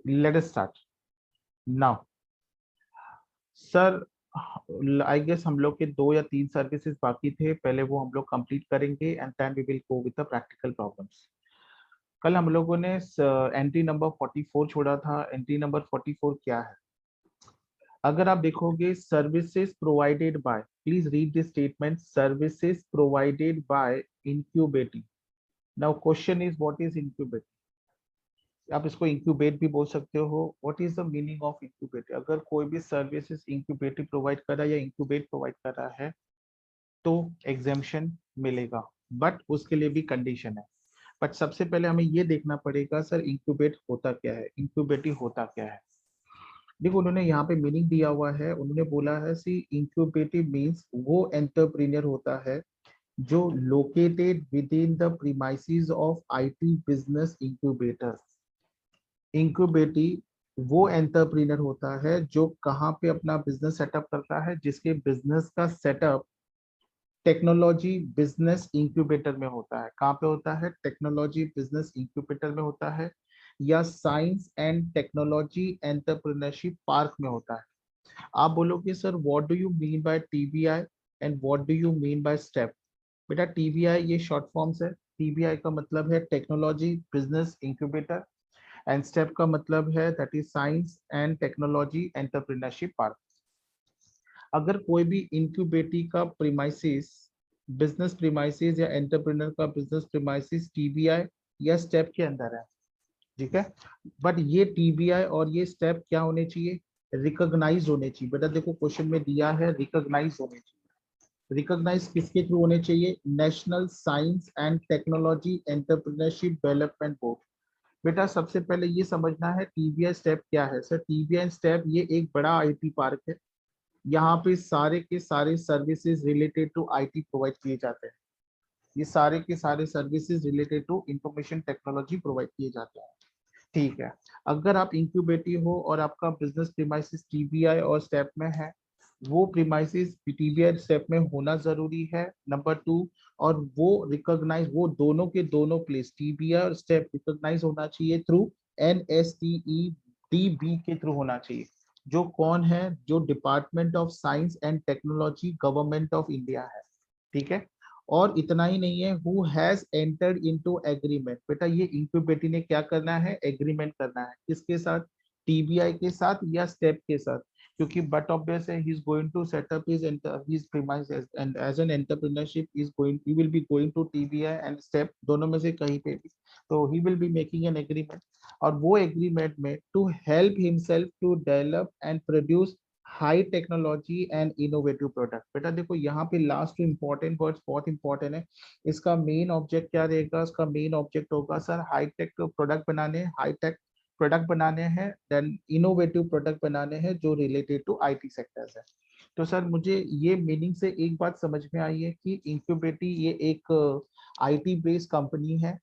Late us start now. Sir I guess हम लोग के 2 या 3 सर्विसेज बाकी थे, पहले वो हम लोग कंप्लीट करेंगे and then we will go with the practical problems. कल हम लोगों ने एंट्री नंबर 44 छोड़ा था। एंट्री नंबर 44 क्या है? अगर आप देखोगे, services provided by, please read this statement, services provided by incubating. Now question is what is incubating? आप इसको इंक्यूबेट भी बोल सकते हो। What is the meaning of incubate? अगर कोई भी सर्विसेज इंक्यूबेटिव प्रोवाइड कर रहा है या इंक्यूबेट प्रोवाइड कर रहा है तो एग्जेम्पशन मिलेगा, बट उसके लिए भी कंडीशन है। बट सबसे पहले हमें ये देखना पड़ेगा सर इंक्यूबेट होता क्या है, इंक्यूबेटिव होता क्या है। देखो उन्होंने यहाँ पे मीनिंग दिया हुआ है, उन्होंने बोला है सी इंक्यूबेटिव मीन्स वो एंटरप्रेन्योर होता है जो located within the premises of IT business incubator. Incubative वो एंटरप्रेन्योर होता है जो कहाँ पे अपना बिजनेस सेटअप करता है, जिसके बिजनेस का सेटअप टेक्नोलॉजी बिजनेस इंक्यूबेटर में होता है। कहाँ पे होता है? टेक्नोलॉजी बिजनेस इंक्यूबेटर में होता है, या science and technology entrepreneurship park में होता है। आप बोलोगे sir what do you mean by TBI and what do you mean by step? बेटा टीबीआई ये शॉर्ट फॉर्म्स है। टीबीआई का मतलब है technology business incubator and step का मतलब है that is science and technology entrepreneurship park. अगर कोई भी इंक्यूबेटी का प्रीमाइसिस, बिजनेस प्रीमाइसिस या एंटरप्रेन्योर का बिजनेस प्रीमाइसिस टीबीआई या स्टेप के अंदर है, ठीक है, बट ये टीबीआई और ये स्टेप क्या होने चाहिए? रिकॉग्नाइज होने चाहिए। बेटा देखो क्वेश्चन में दिया है रिकॉग्नाइज होने चाहिए। रिकॉग्नाइज किसके थ्रू होने चाहिए? National science and technology entrepreneurship development board. बेटा सबसे पहले ये समझना है टीबीआई स्टेप क्या है। सर टीबीआई स्टेप ये एक बड़ा आईटी पार्क है, यहाँ पे सारे के सारे services related to IT provide किए जाते हैं। ये सारे के सारे services related to information technology provide किए जाते हैं, ठीक है। अगर आप इंक्यूबेटिव हो और आपका बिजनेस प्रीमाइसिस टीबीआई और स्टेप में है, वो प्रीमाइसिस टीबीआई स्टेप में होना जरूरी है, नंबर 2। और वो रिकॉग्नाइज, वो दोनों के दोनों प्लेस टीबीआई और स्टेप रिकॉग्नाइज होना चाहिए थ्रू एनएसटीईडीबी के थ्रू होना चाहिए, जो कौन है? जो department of science and technology government of India है, ठीक है। और इतना ही नहीं है, who has entered into agreement. बेटा ये इंक्यूबेटी ने क्या करना है? एग्रीमेंट करना है। किसके साथ? टीबीआई के साथ या स्टेप के साथ? क्योंकि बट ऑब्वियस है he is going to set up his premises and as an entrepreneurship is going, he will be going to TBI and step, दोनों में से कहीं पे भी। तो he will be making an agreement, और वो एग्रीमेंट में to help himself to develop and produce high technology and innovative product. बेटा देखो यहाँ पे लास्ट इंपॉर्टेंट वर्ड्स बहुत इंपॉर्टेंट है। इसका मेन ऑब्जेक्ट क्या रहेगा? इसका मेन ऑब्जेक्ट होगा सर हाई टेक प्रोडक्ट बनाने, हाई टेक प्रोडक्ट बनाने हैं, देन इनोवेटिव प्रोडक्ट बनाने हैं जो रिलेटेड टू आईटी सेक्टर्स है। तो सर मुझे ये मीनिंग से एक बात समझ में आई है कि इंक्यूबेटी ये एक आईटी बेस्ड कंपनी है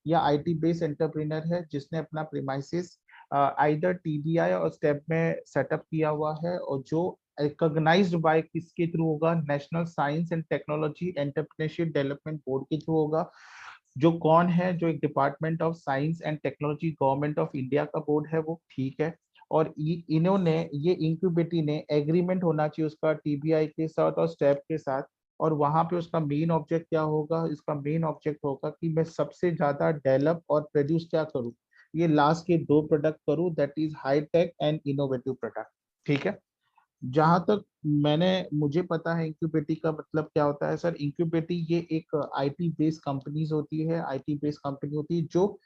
या आईटी बेस्ड एंटरप्रेन्योर है जिसने अपना प्रीमाइसिस आइदर टीबीआई और स्टेप में सेटअप किया हुआ है, और जो रिकॉग्नाइज्ड बाय किसके थ्रू होगा? National science and technology entrepreneurship development board के थ्रू होगा, जो कौन है? जो एक department of science and technology government of India का बोर्ड है वो, ठीक है। और इन्होंने ये इंक्यूबेटी ने एग्रीमेंट होना चाहिए उसका टीबीआई के साथ और स्टेप के साथ, और वहां पे उसका मेन ऑब्जेक्ट क्या होगा? इसका मेन ऑब्जेक्ट होगा कि मैं सबसे ज्यादा डेवलप और प्रोड्यूस क्या करूं? ये लास्ट के 2 प्रोडक्ट करूं, that is high tech and innovative product, ठीक है। जहां तक मैंने मुझे पता है इंक्यूबेटी का मतलब क्या होता है सर, इंक्यूबेटी ये एक आईटी बेस्ड कंपनीज होती है, आईटी बेस्ड कंपनी होती है जो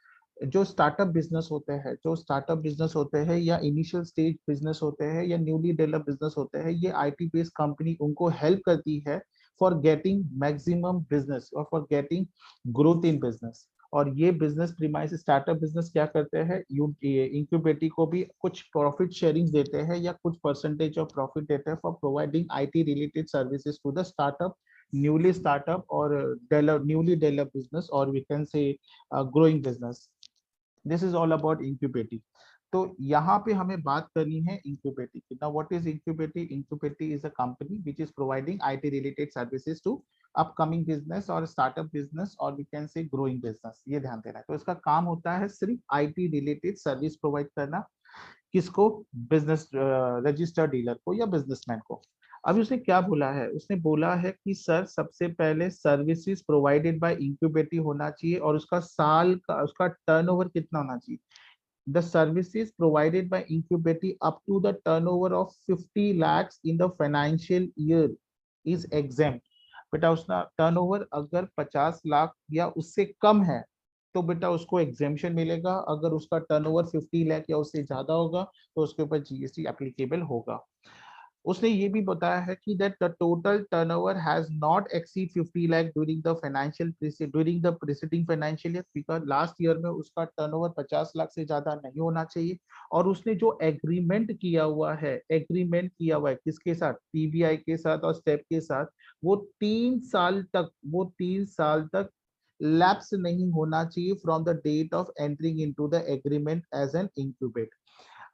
जो स्टार्टअप बिजनेस होते हैं, जो स्टार्टअप बिजनेस होते हैं या इनिशियल स्टेज बिजनेस होते हैं या न्यूली डेवलप बिजनेस होते हैं, ये आईटी बेस्ड कंपनी उनको हेल्प करती है फॉर गेटिंग मैक्सिमम बिजनेस और for getting growth in business. और ये बिजनेस प्रीमाइस स्टार्टअप बिजनेस क्या करते हैं? इंक्यूबेटी को भी कुछ प्रॉफिट शेयरिंग देते हैं या कुछ परसेंटेज ऑफ प्रॉफिट देते हैं for providing IT related services to the startup, newly startup और न्यूली डेवलप बिजनेस, और we can say growing business. This is all about incubatee. तो यहाँ पे हमें बात करनी है इंक्यूबेटी की। Now what is incubatee? Incubatee is a company which is providing IT related services to upcoming business और स्टार्टअप बिजनेस और we can say growing business. ये ध्यान देना है। तो इसका काम होता है सिर्फ आईटी रिलेटेड सर्विस प्रोवाइड करना। किसको? बिजनेस रजिस्टर्ड डीलर को या बिजनेसमैन को। अभी उसने क्या बोला है? उसने बोला है कि सर सबसे पहले सर्विसेज प्रोवाइडेड बाय इंक्यूबेटी होना चाहिए और उसका साल का उसका टर्नओवर कितना होना चाहिए। The services provided by Incubati up to the turnover of 50 lakhs in the financial year is exempt। बेटा उसका टर्नओवर अगर 50 लाख या उससे कम है तो बेटा उसको एग्जेम्पशन मिलेगा। अगर उसका टर्नओवर 50 लाख या उससे ज्यादा होगा तो उसके ऊपर जीएसटी एप्लीकेबल होगा। उसने ये भी बताया है कि that the total turnover has not exceed 50 lakh during the preceding financial year, because last year में उसका टर्नओवर 50 लाख से ज्यादा नहीं होना चाहिए। और उसने जो एग्रीमेंट किया हुआ है किसके साथ? टीबीआई के साथ और स्टेप के साथ, वो 3 साल तक लैप्स नहीं होना चाहिए from the date of entering into the agreement as an incubate.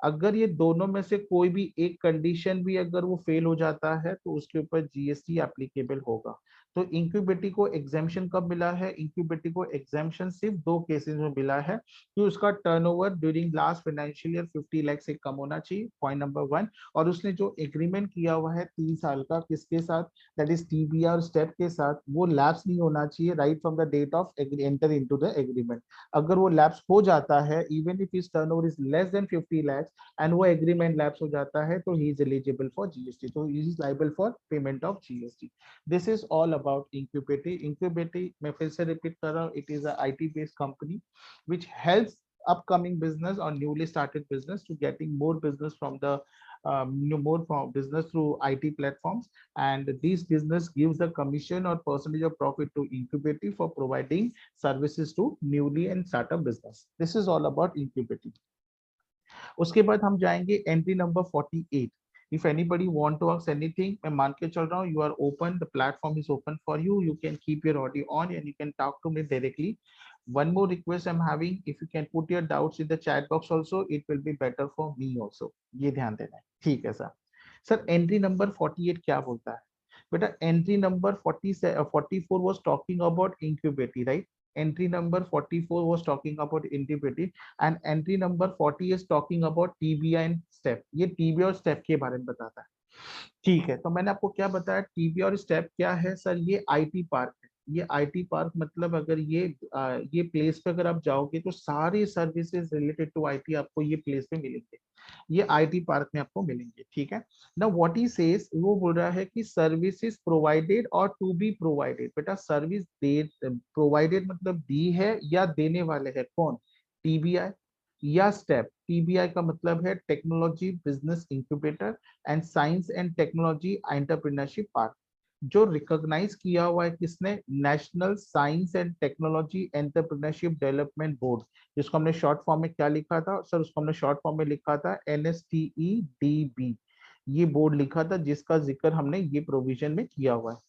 अगर ये दोनों में से कोई भी एक कंडीशन भी अगर वो फेल हो जाता है तो उसके ऊपर जीएसटी एप्लीकेबल होगा। तो इंक्यूबेटी को एग्जाम्शन कब मिला है? इंक्यूबेटी को एग्जाम्शन सिर्फ 2 केसेस में मिला है कि उसका turnover during last financial year 50 lakh से कम होना चाहिए, पॉइंट नंबर 1। और उसने जो एग्रीमेंट किया हुआ है 3 साल का किसके साथ? दैट इज टीबीआर और स्टेप के साथ, वो लैप्स नहीं होना चाहिए right from the date of enter into the agreement. अगर वो लैप्स हो जाता है even if his turnover is less than 50 lakh and वो एग्रीमेंट लैप्स हो जाता है तो he is eligible for GST, तो he is liable for payment of GST. This is all about incubatee. Incubatee मैं फिर से रिपीट कर रहा हूँ, it is a IT based company which helps upcoming business or newly started business to getting more business from the more from business through IT platforms, and this business gives the commission or percentage of profit to incubating for providing services to newly and startup business. This is all about incubating. उसके बाद हम जाएंगे entry number 48। If anybody want to ask anything, मैं मान के चल रहा हूँ you are open, the platform is open for you, you can keep your audio on and you can talk to me directly. one more request I'm having, if you can put your doubts in the chat box also, it will be better for me also। ये ध्यान देना है, ठीक है sir. Sir entry number 48 क्या बोलता है? बेटा entry number 44 was talking about incubating, right? Entry number 44 was talking about incubating and entry number 40 is talking about TBI and step। ये TBI और step के बारे में बताता है। ठीक है, तो मैंने आपको क्या बताया, टीबी और स्टेप क्या है सर? ये आईटी पार्क है। ये आईटी पार्क मतलब अगर ये प्लेस पे अगर आप जाओगे तो सारी सर्विसेज रिलेटेड टू आईटी आपको ये प्लेस पे मिलेंगे, ये आईटी पार्क में आपको मिलेंगे। ठीक है ना, व्हाट ही सेज, वो बोल रहा है कि सर्विसेज प्रोवाइडेड और टू बी प्रोवाइडेड। बेटा सर्विस दे प्रोवाइडेड मतलब दी है या देने वाले है कौन? टीबीआई या स्टेप। टीबीआई का मतलब है technology business incubator and science and technology entrepreneurship park, जो रिकॉग्नाइज किया हुआ है किसने? National science and technology entrepreneurship development board, जिसको हमने शॉर्ट फॉर्म में क्या लिखा था सर? उसको हमने शॉर्ट फॉर्म में लिखा था NSTEDB। ये बोर्ड लिखा था जिसका जिक्र हमने ये प्रोविजन में किया हुआ है।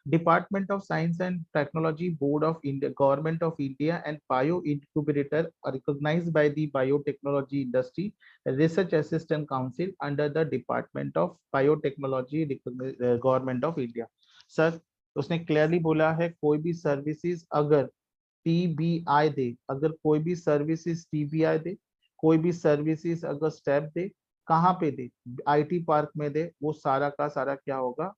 Department of Science and Technology, Board of India, Government of India, and Bio Incubator are recognized by the Biotechnology Industry Research Assistant Council under the Department of Biotechnology, Government of India। Sir उसने clearly बोला है कोई भी services अगर TBI दे, अगर कोई भी services TBI दे, कोई भी सर्विसेज अगर स्टेप दे, कहाँ पे दे? आईटी पार्क में दे, वो सारा का सारा क्या होगा?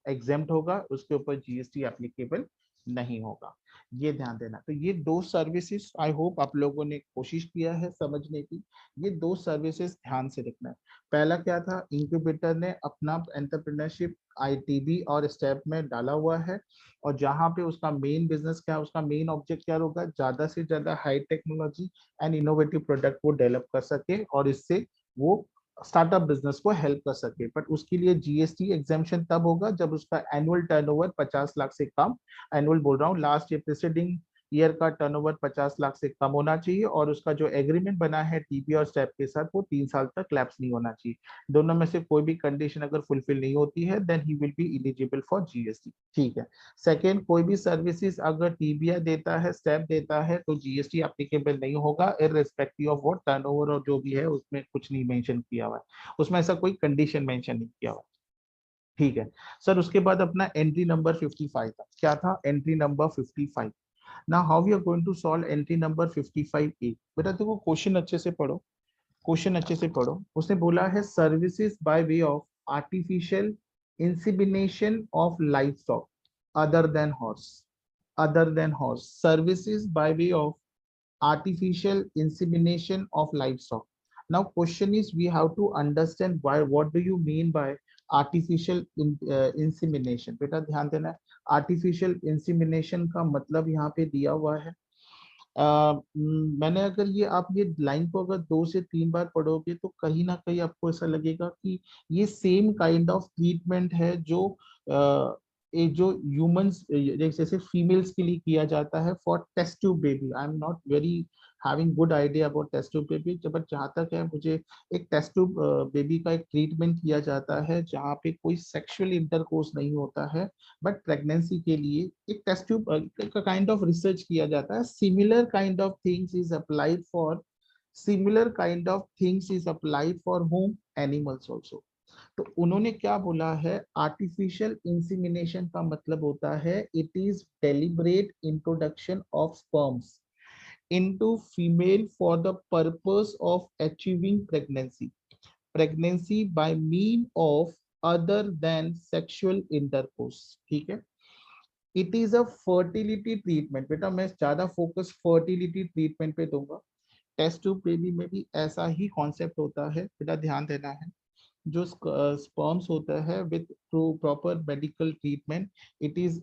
एग्जेम्प्ट होगा, उसके ऊपर जीएसटी एप्लीकेबल नहीं होगा। ये ध्यान देना। तो ये 2 सर्विसेज आई होप आप लोगों ने कोशिश किया है समझने की। ये 2 सर्विसेज ध्यान से रखना है। पहला क्या था? इंक्यूबेटर ने अपना एंटरप्रेन्योरशिप आईटीबी और स्टेप में डाला हुआ है और जहां पे उसका मेन बिजनेस क्या है, उसका मेन ऑब्जेक्ट क्या होगा? ज्यादा से ज्यादा high technology and innovative product वो डेवलप कर सके और इससे वो स्टार्टअप बिजनेस को हेल्प कर सके। बट उसके लिए जीएसटी एग्जाम्शन तब होगा जब उसका एनुअल टर्नओवर 50 लाख से कम, एनुअल बोल रहा हूँ, लास्ट ईयर प्रीसीडिंग ईयर का टर्नओवर 50 लाख से कम होना चाहिए और उसका जो एग्रीमेंट बना है टीबी और स्टेप के साथ वो 3 साल तक लैप्स नहीं होना चाहिए। दोनों में से कोई भी कंडीशन अगर फुलफिल नहीं होती है then he will be eligible for GST. ठीक है। सेकेंड, कोई भी सर्विसेज अगर टीबीआई देता है, स्टेप देता है, तो जीएसटी एप्लीकेबल नहीं होगा इररिस्पेक्टिव ऑफ व्हाट टर्नओवर और जो भी है उसमें कुछ नहीं मेंशन किया हुआ है, उसमें ऐसा कोई कंडीशन मेंशन नहीं किया हुआ। ठीक है सर। उसके बाद अपना एंट्री नंबर 55 था, क्या था entry number 55। Now how we are going to solve entry number 55A। बेटा देखो क्वेश्चन अच्छे से पढ़ो, क्वेश्चन अच्छे से पढ़ो। उसने बोला है services by way of artificial insemination of life stock other than horse, other than horse, services by way of artificial insemination of livestock. Now question is we have to understand why, what do you mean by artificial insemination। बेटा ध्यान देना है, artificial insemination का मतलब यहाँ पे दिया हुआ है। मैंने अगर ये आप ये लाइन को अगर 2 से 3 बार पढ़ोगे तो कहीं ना कहीं आपको ऐसा लगेगा कि ये सेम काइंड ऑफ ट्रीटमेंट है जो ये जो ह्यूमंस जैसे फीमेल्स के लिए किया जाता है for test tube baby. I am not very having good idea about test tube baby, but जहाँ तक है मुझे एक टेस्ट ट्यूब बेबी का एक ट्रीटमेंट किया जाता है जहाँ पे कोई सेक्सुअल इंटरकोर्स नहीं होता है, बट प्रेगनेंसी के लिए एक टेस्ट ट्यूब का काइंड ऑफ रिसर्च किया जाता है। Similar kind of things is applied for, similar kind of things is applied for home animals also. तो उन्होंने क्या बोला है, आर्टिफिशियल इंसेमिनेशन का मतलब होता है it is deliberate introduction of sperms into female for the purpose of achieving pregnancy, pregnancy by mean of other than sexual intercourse। ठीक है। It is a fertility treatment. बेटा मैं ज्यादा फोकस फर्टिलिटी ट्रीटमेंट पे दूंगा। टेस्ट ट्यूब बेबी में भी ऐसा ही कॉन्सेप्ट होता है, बेटा ध्यान देना है। जो स्पर्म्स होता है with through proper medical treatment, it is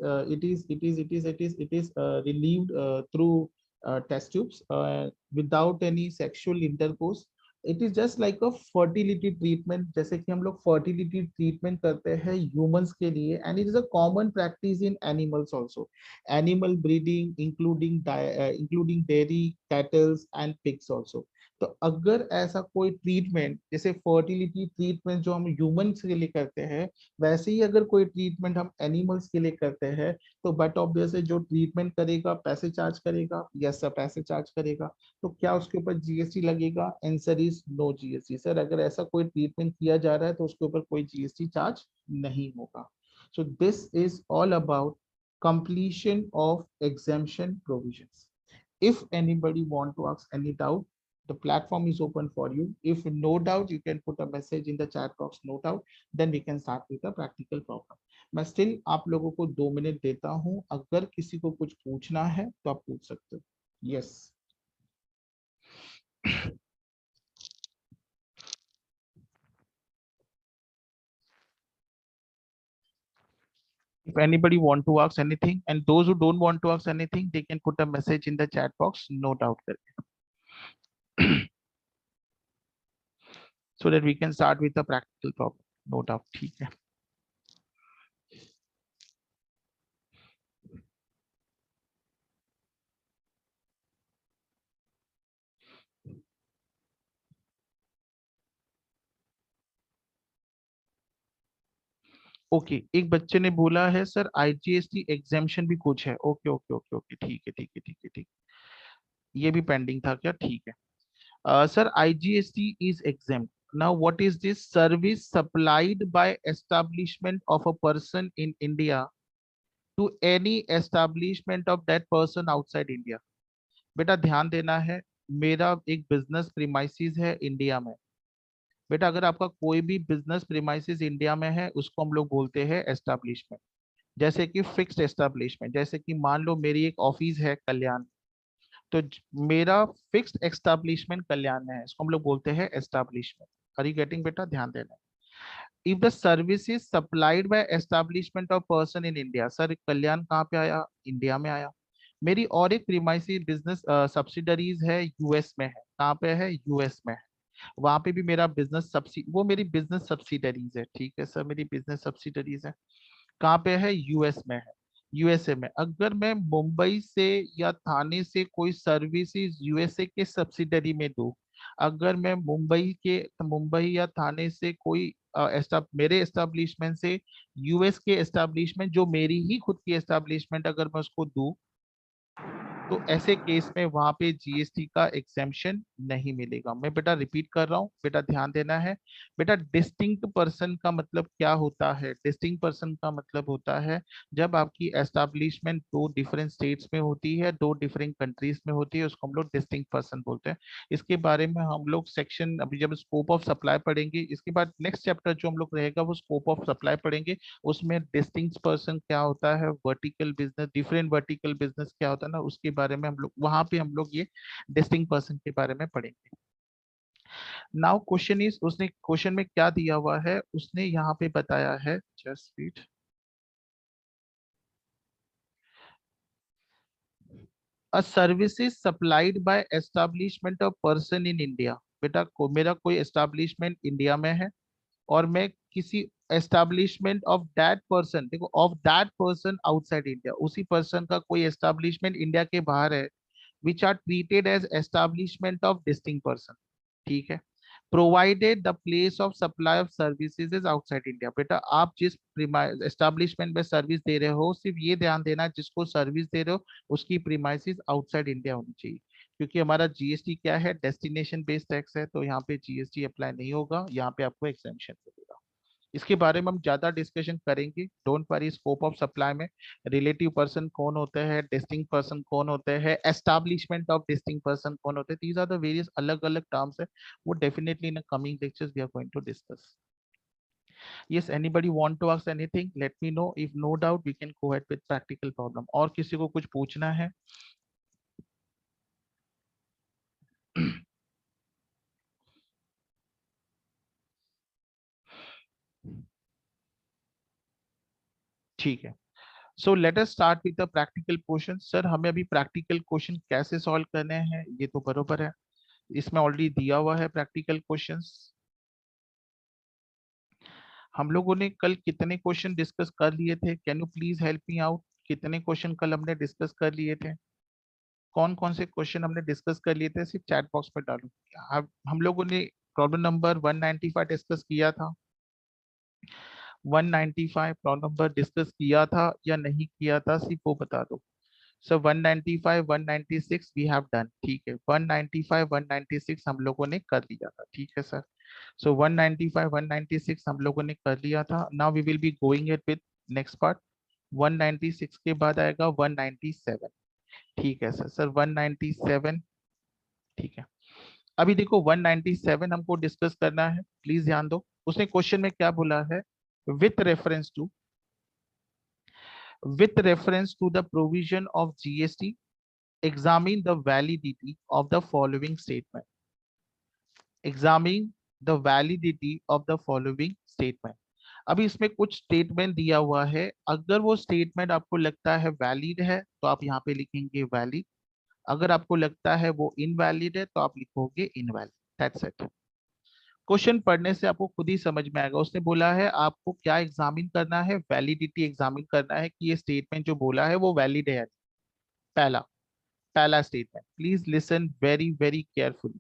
relieved through test tubes without any sexual intercourse. It is just like a fertility treatment, जैसे कि हम लोग फर्टिलिटी ट्रीटमेंट करते हैं ह्यूमंस के लिए, and it is a common practice in animals also, animal breeding including dairy kettles and pigs also. तो अगर ऐसा कोई ट्रीटमेंट जैसे फर्टिलिटी ट्रीटमेंट जो हम ह्यूमंस के लिए करते हैं, वैसे ही अगर कोई ट्रीटमेंट हम एनिमल्स के लिए करते हैं, तो बट ऑब्वियसली जो ट्रीटमेंट करेगा पैसे चार्ज करेगा, यस सर पैसे चार्ज करेगा। तो क्या उसके ऊपर जीएसटी लगेगा? Answer is no GST. Sir अगर ऐसा कोई ट्रीटमेंट किया जा रहा है तो उसके ऊपर कोई जीएसटी चार्ज नहीं होगा। So this is all about completion of exemption provisions. If anybody want to ask any doubt, the platform is open for you. If no doubt, you can put a message in the chat box, no doubt, then we can start with the practical problem. मैं still आप लोगों को 2 minute देता हूं, अगर किसी को कुछ पूछना है तो आप पूछ सकते हो। Yes. If anybody want to ask anything, and those who don't want to ask anything, they can put a message in the chat box, no doubt करके, so that we can start with the practical problem, no doubt। ठीक है। Okay एक बच्चे ने बोला है sir IGST एग्जामेशन भी कुछ है। ओके ओके ओके ओके ठीक है ठीक है ठीक है ठीक है। ये भी पेंडिंग था क्या? ठीक है। Sir IGST is exam. Now what is this? Service supplied by establishment of a person in India to any establishment of that person outside India. बेटा ध्यान देना है, मेरा एक बिजनेस प्रीमाइसिस है इंडिया में। बेटा अगर आपका कोई भी बिजनेस प्रीमाइसिस इंडिया में है उसको हम लोग बोलते हैं एस्टैब्लिशमेंट। जैसे कि फिक्स्ड एस्टैब्लिशमेंट, जैसे कि मान लो मेरी एक ऑफिस है कल्याण, तो मेरा फिक्स्ड एस्टैब्लिशमेंट कल्याण में है, इसको हम लोग बोलते हैं एस्टैब्लिशमेंट। Are you getting? बेटा ध्यान देना। If the service is supplied by establishment of person in India, sir Kalyan कहाँ पे आया? इंडिया में आया। मेरी और एक प्रीमाइसी बिजनेस सब्सिडरीज है यूएस में है। कहाँ पे है? यूएस में है। वहां पे भी मेरा बिजनेस वो मेरी बिजनेस सब्सिडरीज है। ठीक है सर, मेरी बिजनेस सब्सिडरीज है। कहाँ पे है? यूएस में है। यूएसए में अगर मैं मुंबई से या थाने से कोई सर्विसेज यूएसए के सब्सिडरी में दूं, अगर मैं मुंबई या थाने से कोई मेरे एस्टेब्लिशमेंट से यूएस के एस्टेब्लिशमेंट जो मेरी ही खुद की एस्टेब्लिशमेंट अगर मैं उसको दूं, तो ऐसे केस में वहां पे जीएसटी का एग्जेम्पशन नहीं मिलेगा। मैं बेटा रिपीट कर रहा हूँ, बेटा ध्यान देना है। बेटा डिस्टिंक्ट पर्सन का मतलब क्या होता है? डिस्टिंक्ट पर्सन का मतलब होता है जब आपकी एस्टैब्लिशमेंट दो डिफरेंट स्टेट्स में होती है, दो डिफरेंट कंट्रीज में होती है, उसको हम लोग डिस्टिंक्ट पर्सन बोलते हैं। इसके बारे में हम लोग सेक्शन अभी जब स्कोप ऑफ सप्लाई पढ़ेंगे, इसके बाद नेक्स्ट चैप्टर जो हम लोग रहेगा वो स्कोप ऑफ सप्लाई पढ़ेंगे। उसमें डिस्टिंक्ट पर्सन क्या होता है, vertical business, different vertical business क्या होता है ना, उसके बारे में हम लोग वहां पे हम लोग ये डिस्टिंक्ट पर्सन के बारे में पढ़ेंगे। नाउ क्वेश्चन इज, उसने क्वेश्चन में क्या दिया हुआ है, उसने यहाँ पे बताया है, just read. A services supplied by establishment of person in India. बेटा मेरा कोई एस्टैब्लिशमेंट इंडिया में है और मैं किसी एस्टैब्लिशमेंट ऑफ दैट पर्सन, देखो of that person outside India, उसी पर्सन का कोई एस्टैब्लिशमेंट इंडिया के बाहर है, which are treated as establishment of distinct person। ठीक है। Provided the place of supply of services is outside India. बेटा आप जिस एस्टेब्लिशमेंट में सर्विस दे रहे हो, सिर्फ ये ध्यान देना जिसको सर्विस दे रहे हो उसकी प्रीमाइसिस आउटसाइड इंडिया होनी चाहिए, क्योंकि हमारा जीएसटी क्या है, डेस्टिनेशन बेस्ड टैक्स है, तो यहाँ पे जीएसटी अप्लाई नहीं होगा, यहाँ पे आपको एक्सेम्पशन मिलेगा। इसके बारे में हम ज्यादा डिस्कशन करेंगे, don't worry. Scope of supply में रिलेटिव पर्सन कौन होते हैं, डिस्टिंक्ट पर्सन कौन होते हैं, एस्टैब्लिशमेंट ऑफ डिस्टिंक्ट पर्सन कौन होते हैं, दीज आर द वेरियस अलग अलग टर्म्स है, वो definitely in coming lectures we are going to discuss. yes, anybody want to ask anything, let me know, if no doubt we can go ahead with practical problem। और किसी को कुछ पूछना है? ठीक है। So let us start with the practical question. Sir हमें अभी प्रैक्टिकल क्वेश्चन कैसे सॉल्व करने हैं ये तो बरोबर है, इसमें ऑलरेडी दिया हुआ है प्रैक्टिकल क्वेश्चंस। हम लोगों ने कल कितने क्वेश्चन डिस्कस कर लिए थे, can you please help me out? कितने क्वेश्चन कल हमने डिस्कस कर लिए थे? कौन कौन से क्वेश्चन हमने डिस्कस कर लिए थे, सिर्फ चैट बॉक्स में डालो। हम लोगों ने प्रॉब्लम नंबर 195 डिस्कस किया था, 195 प्रॉब्लम नंबर डिस्कस किया था या नहीं किया था, सिर्फ वो बता दो। सो 195 196 वी हैव डन, ठीक है। 195 196 हम लोगों ने कर लिया था, ठीक है सर। सो 195 196 हम लोगों ने कर लिया था। Now we will be going it with next part. 196 के बाद आएगा 197, ठीक है सर। सर 197, ठीक है। अभी देखो 197 हमको डिस्कस करना है, प्लीज ध्यान दो। उसने क्वेश्चन में क्या बोला है, with reference to, with reference to the provision of GST, examine the validity of the following statement। Examine the validity of the following statement। अभी इसमें कुछ स्टेटमेंट दिया हुआ है, अगर वो स्टेटमेंट आपको लगता है वैलिड है तो आप यहाँ पे लिखेंगे वैलिड, अगर आपको लगता है वो इनवैलिड है तो आप लिखोगे इनवैलिड। That's it. क्वेश्चन पढ़ने से आपको खुद ही समझ में आएगा। उसने बोला है आपको क्या एग्जामिन करना है, वैलिडिटी एग्जामिन करना है कि ये स्टेटमेंट जो बोला है वो वैलिड है। पहला पहला statement, please listen very very carefully.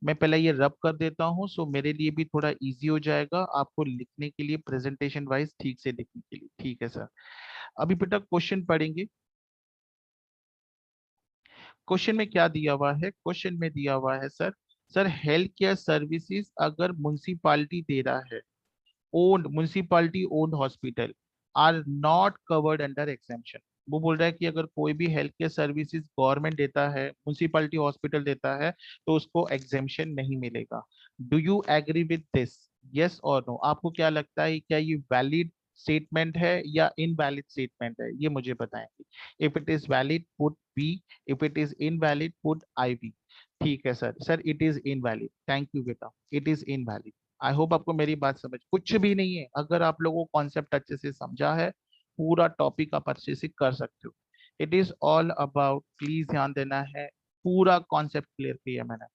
मैं पहले ये रब कर देता हूँ, सो मेरे लिए भी थोड़ा इजी हो जाएगा आपको लिखने के लिए, प्रेजेंटेशन वाइज ठीक से लिखने के लिए, ठीक है सर। अभी बेटा क्वेश्चन पढ़ेंगे। क्वेश्चन में क्या दिया हुआ है, क्वेश्चन में दिया हुआ है sir, sir health care services अगर म्युनिसिपालिटी दे रहा है, owned municipality owned hospital are not covered under exemption. वो बोल रहा है कि अगर कोई भी हेल्थ केयर सर्विसेज गवर्नमेंट देता है, म्युनिसिपालिटी हॉस्पिटल देता है, तो उसको एग्जेम्पशन नहीं मिलेगा। Do you agree with this, yes और नो? आपको क्या लगता है, क्या ये वैलिड स्टेटमेंट है या इनवैलिड स्टेटमेंट है, ये मुझे बताएंगे। If it is valid put B, if it is invalid put I B. ठीक है sir. Sir it is invalid, thank you बेटा, it is invalid. I hope आपको मेरी बात समझ, कुछ भी नहीं है, अगर आप लोगों को कॉन्सेप्ट अच्छे से समझा है, पूरा टॉपिक आप अच्छे से कर सकते हो। It is all about, please ध्यान देना है, पूरा कॉन्सेप्ट क्लियर किया मैंने।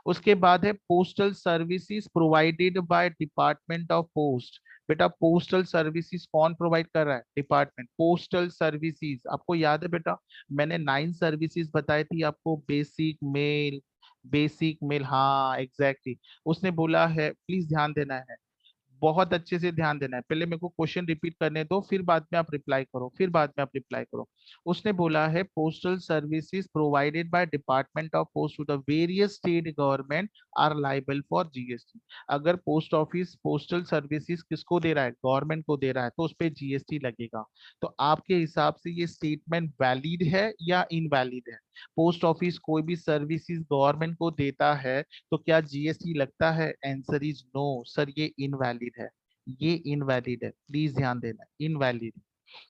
उसके बाद है postal services provided by department of post. बेटा पोस्टल सर्विसेज कौन प्रोवाइड कर रहा है? डिपार्टमेंट। पोस्टल सर्विसेज आपको याद है बेटा, मैंने 9 सर्विसेज बताई थी आपको, बेसिक मेल, बेसिक मेल, हाँ एग्जैक्टली उसने बोला है, प्लीज ध्यान देना है, बहुत अच्छे से ध्यान देना है, पहले मेरे को क्वेश्चन रिपीट करने दो, फिर बाद में आप रिप्लाई करो, फिर बाद में आप रिप्लाई करो। उसने बोला है postal services provided by department of post to the various state government are liable for GST. अगर पोस्ट ऑफिस पोस्टल सर्विसेज किसको दे रहा है? गवर्नमेंट को दे रहा है, तो उस पर जीएसटी लगेगा। तो आपके हिसाब से ये स्टेटमेंट वैलिड है या इनवैलिड है? पोस्ट ऑफिस कोई भी सर्विसेज गवर्नमेंट को देता है तो क्या जीएसटी लगता है? आंसर इज नो सर, ये इनवैलिड है, ये इनवैलिड है, प्लीज ध्यान देना, इनवैलिड।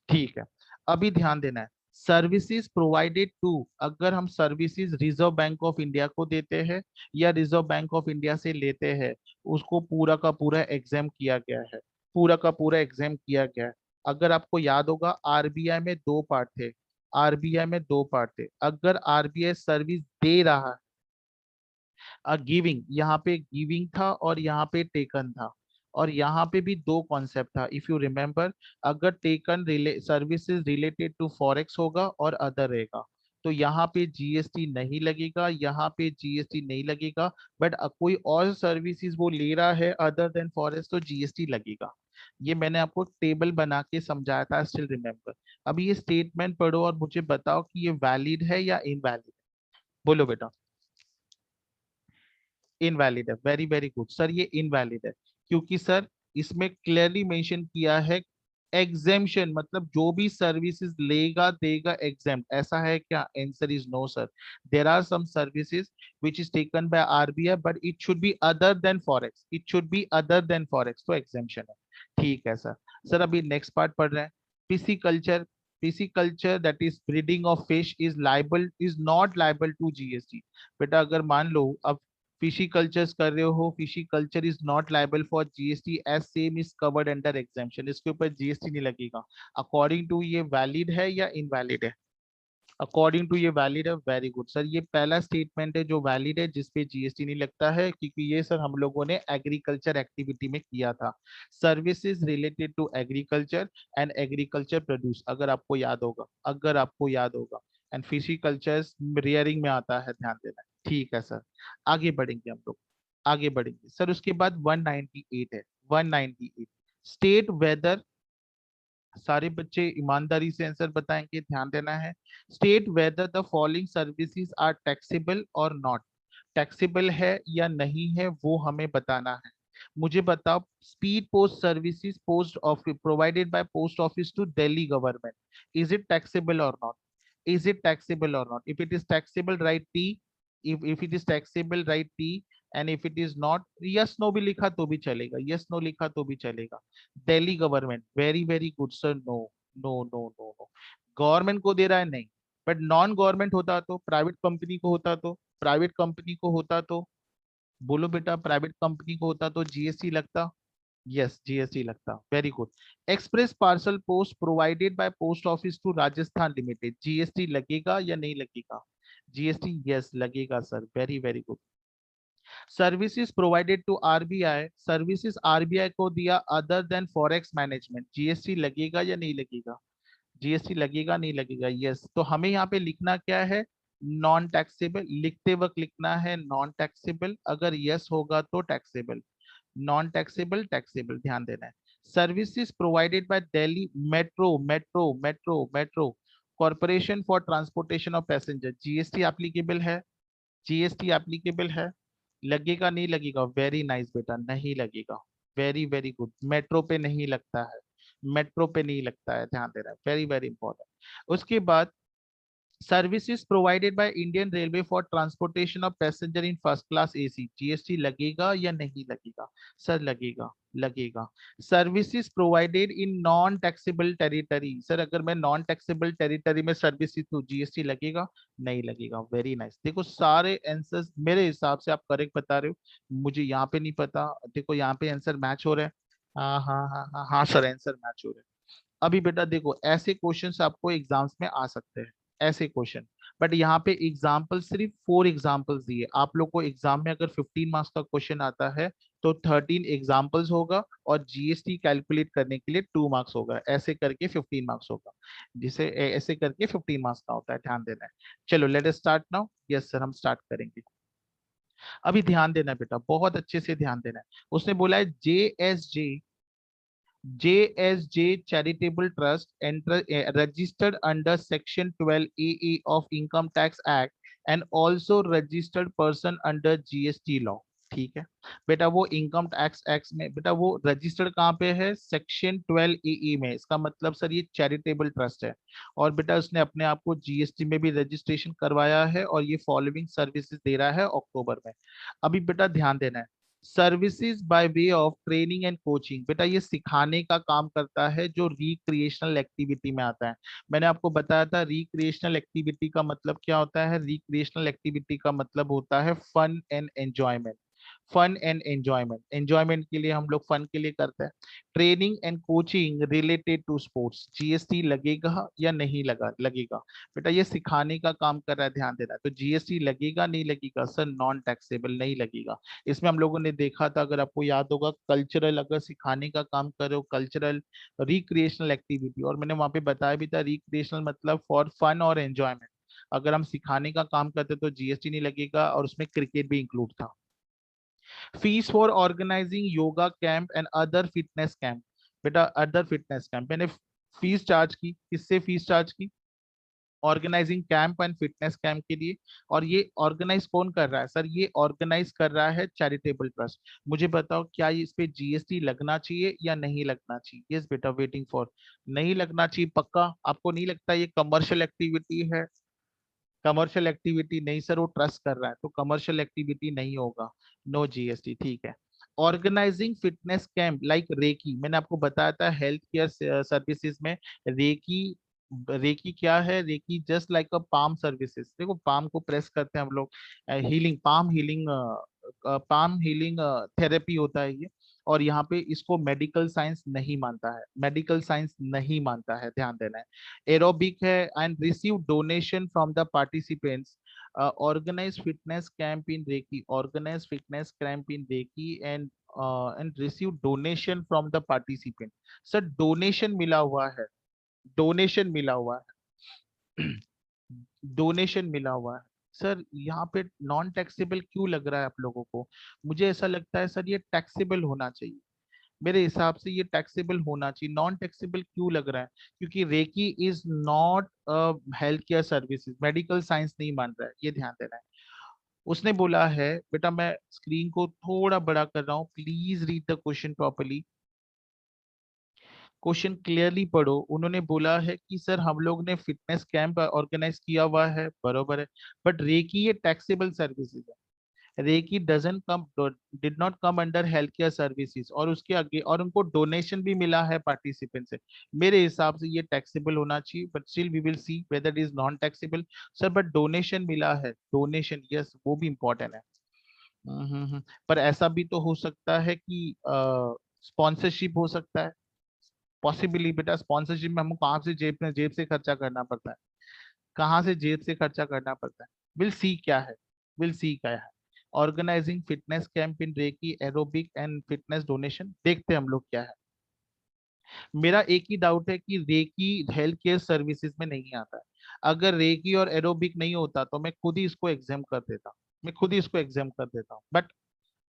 ठीक है, अभी ध्यान देना है, सर्विसेज प्रोवाइडेड टू, अगर हम services reserve bank of India को देते हैं या रिजर्व बैंक ऑफ इंडिया से लेते हैं, उसको पूरा का पूरा एग्जाम किया गया है, पूरा का पूरा एग्जाम किया गया है। अगर आपको याद होगा आरबीआई में दो पार्ट थे, आरबीआई में दो पार्ट थे, अगर आरबीआई सर्विस दे रहा है, गिविंग, यहाँ पे गिविंग था और यहाँ पे टेकन था, और यहाँ पे भी दो कॉन्सेप्ट था इफ यू रिमेम्बर, अगर taken services related to forex होगा और अदर रहेगा, तो यहाँ पे जीएसटी नहीं लगेगा, यहाँ पे जीएसटी नहीं लगेगा, बट कोई और सर्विसेज वो ले रहा है अदर देन फॉरेक्स तो जीएसटी लगेगा। ये मैंने आपको टेबल बना के समझाया था, स्टिल रिमेम्बर। अभी ये स्टेटमेंट पढ़ो और मुझे बताओ कि ये वैलिड है या इनवैलिड है, बोलो बेटा। इनवैलिड है, वेरी वेरी गुड सर, ये इनवैलिड है, क्योंकि सर इसमें क्लियरली मेंशन किया है एग्जेम्पशन, मतलब जो भी सर्विसेज लेगा देगा एग्जेम्प्ट, ऐसा है क्या? Answer is no sir, there are some services which is taken by RBI but it should be other than forex, it should be other than forex, तो एग्जेम्पशन है। ठीक है सर। सर अभी नेक्स्ट पार्ट पढ़ रहे हैं, pisciculture. Pisciculture that is breeding of fish is liable, is not liable to GST. बेटा अगर मान लो अब फिशी कल्चर्स कर रहे हो, fishy culture is not liable for GST as same is covered under exemption, इसके ऊपर जीएसटी नहीं लगेगा। अकॉर्डिंग टू ये वैलिड है या इनवैलिड है? अकॉर्डिंग टू ये वैलिड है, वेरी गुड सर, ये पहला स्टेटमेंट है जो वैलिड है जिसपे जीएसटी नहीं लगता है, क्योंकि ये सर हम लोगों ने एग्रीकल्चर एक्टिविटी में किया था, services related to agriculture and agriculture produce, अगर आपको याद होगा, अगर आपको याद होगा, एंड फिशी कल्चर रियरिंग में आता है, ध्यान देना है। ठीक है सर, आगे बढ़ेंगे हम लोग, आगे बढ़ेंगे सर। उसके बाद 198 है, 198 स्टेट वेदर, सारे बच्चे ईमानदारी से आंसर बताएंगे, ध्यान देना है। State whether the following services are taxable और नॉट, टैक्सेबल है या नहीं है वो हमें बताना है। मुझे बताओ, speed post services post office provided by post office to Delhi government, is it taxable और नॉट? इज इट टैक्सेबल और not? If it is taxable right T, if it is taxable write T, and if it is not, yes no भी लिखा तो भी चलेगा, yes no लिखा तो भी चलेगा। Delhi government, very very good sir, no no no no no, government को दे रहा है नहीं, बट नॉन गवर्नमेंट होता तो, प्राइवेट कंपनी को होता तो, प्राइवेट कंपनी को होता तो, बोलो बेटा प्राइवेट कंपनी को होता तो जीएसटी लगता, यस जीएसटी लगता, very good. Express parcel post provided by post office to Rajasthan limited, GST लगेगा या नहीं लगेगा? जीएसटी यस लगेगा sir, very very good. Services provided to RBI, services RBI को दिया other than forex management, GST लगेगा या नहीं लगेगा? जीएसटी लगेगा नहीं लगेगा? यस। तो हमें यहाँ पे लिखना क्या है? नॉन टैक्सेबल, लिखते वक्त लिखना है नॉन टैक्सेबल, अगर यस होगा तो टैक्सेबल, नॉन टैक्सेबल टैक्सेबल, ध्यान देना है। Services provided bye Delhi metro, metro metro metro corporation for transportation of passenger, GST applicable है? जीएसटी एप्लीकेबल है? लगेगा नहीं लगेगा? वेरी नाइस बेटा, नहीं लगेगा, वेरी वेरी गुड, मेट्रो पे नहीं लगता है, मेट्रो पे नहीं लगता है, ध्यान देना है, वेरी वेरी इंपॉर्टेंट। उसके बाद services provided by Indian railway for transportation of passenger in first class AC, GST लगेगा या नहीं लगेगा? सर लगेगा, लगेगा। Services provided in non taxable territory, sir अगर मैं नॉन टैक्सेबल टेरिटरी में सर्विसेज तो जीएसटी लगेगा? नहीं लगेगा, वेरी नाइस। देखो सारे आंसर्स मेरे हिसाब से आप करेक्ट बता रहे हो, मुझे यहाँ पे नहीं पता, देखो यहाँ पे आंसर मैच हो रहे हैं, हाँ हाँ हाँ हाँ हाँ सर आंसर मैच हो रहे हैं। अभी बेटा देखो ऐसे क्वेश्चंस आपको एग्जाम्स में आ सकते हैं, ऐसे क्वेश्चन, बट यहाँ पे एग्जाम्पल सिर्फ 4 एग्जाम्पल्स दिए, आप लोग को एग्जाम में अगर 15 मार्क्स का क्वेश्चन आता है तो 13 एग्जाम्पल्स होगा और जीएसटी कैलकुलेट करने के लिए 2 मार्क्स होगा, ऐसे करके 15 मार्क्स होगा, जिसे ऐसे करके 15 मार्क्स का होता है, ध्यान देना है। चलो late us start now. Yes sir, हम स्टार्ट करेंगे। अभी ध्यान देना है बेटा, बहुत अच्छे से ध्यान देना है। उसने बोला है JSJ Charitable Trust registered under Section 12AA of Income Tax Act and also registered person under GST law। ठीक है बेटा, वो इनकम टैक्स एक्ट में, बेटा वो रजिस्टर्ड कहाँ पे है, सेक्शन 12AA में। इसका मतलब सर ये चैरिटेबल ट्रस्ट है, और बेटा उसने अपने आप को जीएसटी में भी रजिस्ट्रेशन करवाया है, और ये फॉलोइंग सर्विसेज दे रहा है अक्टूबर में। अभी बेटा ध्यान देना है, services by way of training and coaching, बेटा ये सिखाने का काम करता है, जो रिक्रिएशनल एक्टिविटी में आता है। मैंने आपको बताया था रिक्रिएशनल एक्टिविटी का मतलब क्या होता है। रिक्रिएशनल एक्टिविटी का मतलब होता है fun and enjoyment. Fun and enjoyment, enjoyment के लिए हम लोग फन के लिए करते हैं। Training and coaching related to sports, GST लगेगा या नहीं लगेगा। बेटा ये सिखाने का काम कर रहा है, ध्यान देना। तो जीएसटी लगेगा नहीं लगेगा सर, नॉन टैक्सेबल नहीं लगेगा। इसमें हम लोगों ने देखा था, अगर आपको याद होगा, कल्चरल अगर सिखाने का काम करो, कल्चरल रिक्रिएशनल एक्टिविटी, और मैंने वहां पे बताया भी था रिक्रिएशनल मतलब फॉर फन और एंजॉयमेंट। अगर हम सिखाने का काम करते तो जीएसटी नहीं लगेगा, और उसमें क्रिकेट भी इंक्लूड था। Fees for organising yoga camp and other fitness camp, बेटा अदर फिटनेस कैंप मैंने फीस चार्ज की, किससे फीस चार्ज की, organising camp and fitness camp के लिए। और ये ऑर्गेनाइज कौन कर रहा है सर, ये ऑर्गेनाइज कर रहा है चैरिटेबल ट्रस्ट। मुझे बताओ क्या इस पे जीएसटी लगना चाहिए या नहीं लगना चाहिए। यस बेटा, वेटिंग फॉर, नहीं लगना चाहिए पक्का। आपको नहीं लगता ये कमर्शियल एक्टिविटी है, कमर्शियल एक्टिविटी नहीं सर, वो ट्रस्ट कर रहा है, तो कमर्शियल एक्टिविटी नहीं होगा, नो जीएसटी। ठीक है। Organising fitness camp like reiki, मैंने आपको बताया था हेल्थ केयर सर्विसेज में रेकी। रेकी क्या है, reiki just like a palm services. देखो पाम को प्रेस करते हैं हम लोग, हीलिंग, पाम हीलिंग थेरेपी होता है ये। और यहाँ पे इसको मेडिकल साइंस नहीं मानता है, मेडिकल साइंस नहीं मानता है, ध्यान देना है। एरोबिक है and receive donation from the participants. Organize fitness camp in Reiki, organize fitness camp in Reiki and receive donation from the participant। Sir donation मिला हुआ है, डोनेशन मिला हुआ है, डोनेशन मिला हुआ है। सर यहाँ पे नॉन टैक्सेबल क्यों लग रहा है आप लोगों को। मुझे ऐसा लगता है सर ये टैक्सेबल होना चाहिए, मेरे हिसाब से ये टैक्सेबल होना चाहिए। नॉन टैक्सेबल क्यों लग रहा है, क्योंकि reiki is not health care services, medical science नहीं मान रहा है, ये ध्यान देना है। उसने बोला है, बेटा मैं स्क्रीन को थोड़ा बड़ा कर रहा हूँ, please read the question properly, question clearly पढ़ो। उन्होंने बोला है कि सर हम लोग ने फिटनेस कैंप ऑर्गेनाइज किया हुआ है, बरोबर है, बट रेकी ये टैक्सेबल सर्विसेज है। Reiki doesn't come, did not come under health care services, और उसके आगे और उनको डोनेशन भी मिला है पार्टिसिपेंट से। मेरे हिसाब से ये टैक्सेबल होना चाहिए, but still we will see whether it is non taxable. Sir but donation मिला है, डोनेशन यस वो भी इंपॉर्टेंट है। पर ऐसा भी तो हो सकता है कि स्पॉन्सरशिप हो सकता है, पॉसिबली। बेटा स्पॉन्सरशिप में हमको कहाँ से जेब से खर्चा करना पड़ता है, कहाँ से जेब से खर्चा करना पड़ता है। विल सी क्या है, विल सी क्या है। Organising fitness camp in reiki aerobic and fitness donation, देखते हैं हम लोग क्या है। मेरा एक ही डाउट है कि रेकी हेल्थ केयर सर्विसेज में नहीं आता है। अगर रेकी और एरोबिक नहीं होता तो मैं खुद ही इसको एग्जाम कर देता, मैं खुद ही इसको एग्जाम कर देता हूँ, but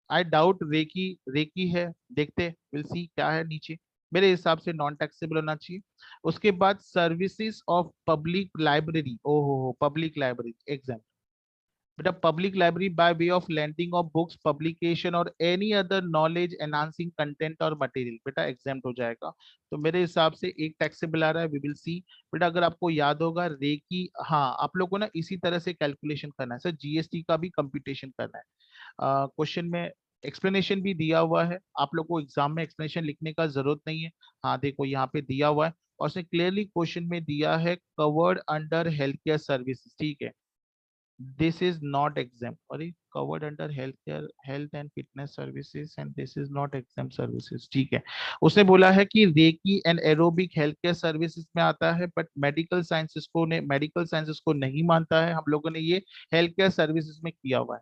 I doubt reiki, reiki है, देखते विल सी क्या है नीचे। मेरे हिसाब से नॉन टैक्सेबल होना चाहिए। उसके बाद सर्विसेज ऑफ पब्लिक लाइब्रेरी, ओहो पब्लिक लाइब्रेरी एग्जाम, बेटा public library by way of landing of books publication और any other knowledge enhancing content और मटेरियल, बेटा एग्जाम्प्ट हो जाएगा। तो मेरे हिसाब से एक टैक्सेबल आ रहा है, वी विल सी। बेटा अगर आपको याद होगा रेकी, हाँ आप लोग को ना इसी तरह से कैलकुलेशन करना है सर, जीएसटी का भी कंप्यूटेशन करना है। क्वेश्चन में एक्सप्लेनेशन भी दिया हुआ है, आप लोग को एग्जाम में एक्सप्लेनेशन लिखने का जरूरत नहीं है। हाँ देखो यहाँ पे दिया हुआ है, और उसने क्लियरली क्वेश्चन में दिया है covered under health care services, ठीक है। दिस इज नॉट एग्जाम, और covered under health care, health and fitness services, and this is not exam services, ठीक है। उसने बोला है कि recce and aerobic health care services में आता है, बट मेडिकल साइंसेस को नहीं मानता है। हम लोगों ने ये हेल्थ केयर सर्विसेज में किया हुआ है,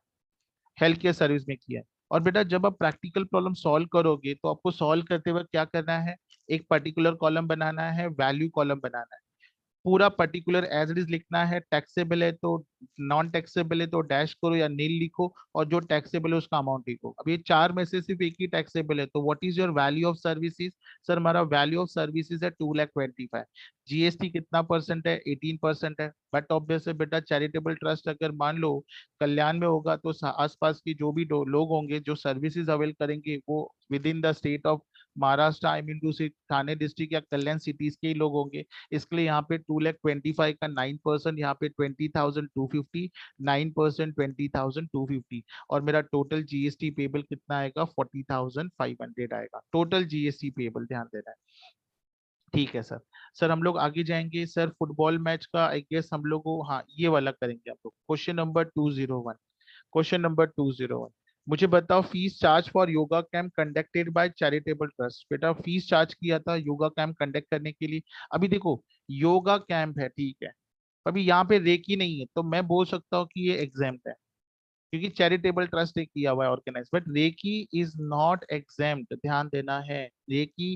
हेल्थ केयर सर्विस में किया है। और बेटा जब आप प्रैक्टिकल प्रॉब्लम सॉल्व करोगे तो आपको सॉल्व करते वक्त क्या करना है, एक पर्टिकुलर कॉलम बनाना है, वैल्यू कॉलम बनाना है, पूरा पर्टिकुलर एज इट इज लिखना है, टैक्सेबल है तो, नॉन टैक्सेबल है तो डैश करो या नील लिखो, और जो टैक्सेबल है उसका अमाउंट लिखो। अब ये चार में से सिर्फ एक ही टैक्सेबल है, तो what is your value of services? Sir हमारा वैल्यू ऑफ सर्विसेज है 2,25,000। जीएसटी कितना परसेंट है? 18% है। बट ऑब्वियस है बेटा, चैरिटेबल ट्रस्ट अगर मान लो कल्याण में होगा तो आसपास की जो भी लोग होंगे जो सर्विसेज अवेल करेंगे वो within the state of Maharashtra, I mean to say Thane district या कल्याण सिटीज के ही लोग होंगे। इसके लिए यहाँ पे 2,25,000 का 9%, यहाँ पे 20,250, 9% 20,250, और मेरा टोटल जीएसटी पेबल कितना आएगा? 40,500 आएगा टोटल जीएसटी पेबल, ध्यान देना है। ठीक है सर। सर हम लोग आगे जाएंगे सर, फुटबॉल मैच का आई गेस हम लोग को, हाँ ये वाला करेंगे हम लोग। क्वेश्चन नंबर 201, क्वेश्चन नंबर 201, मुझे बताओ fees charge for yoga camp conducted by charitable trust. बेटा फीस चार्ज किया था योगा कैंप कंडक्ट करने के लिए। अभी देखो योगा कैंप है, ठीक है, अभी यहाँ पे रेकी नहीं है तो मैं बोल सकता हूँ कि ये एग्जाम्प्ट है, क्योंकि चैरिटेबल ट्रस्ट ने किया हुआ है organise, but reiki is not exempt, ध्यान देना है। Reiki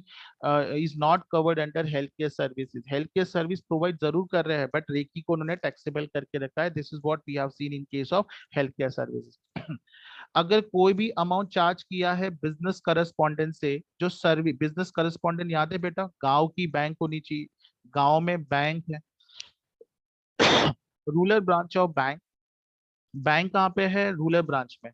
is not covered under health care services. Health care service provide जरूर कर रहे हैं बट रेकी को उन्होंने टैक्सेबल करके रखा है। This is what we have seen in case of health care services. अगर कोई भी अमाउंट चार्ज किया है बिजनेस करस्पॉन्डेंट से, जो सर्विस, बिजनेस करस्पॉन्डेंट याद है बेटा, गांव की बैंक होनी चाहिए, गांव में बैंक है, rural branch of bank, bank कहाँ पे है? रूरल ब्रांच में,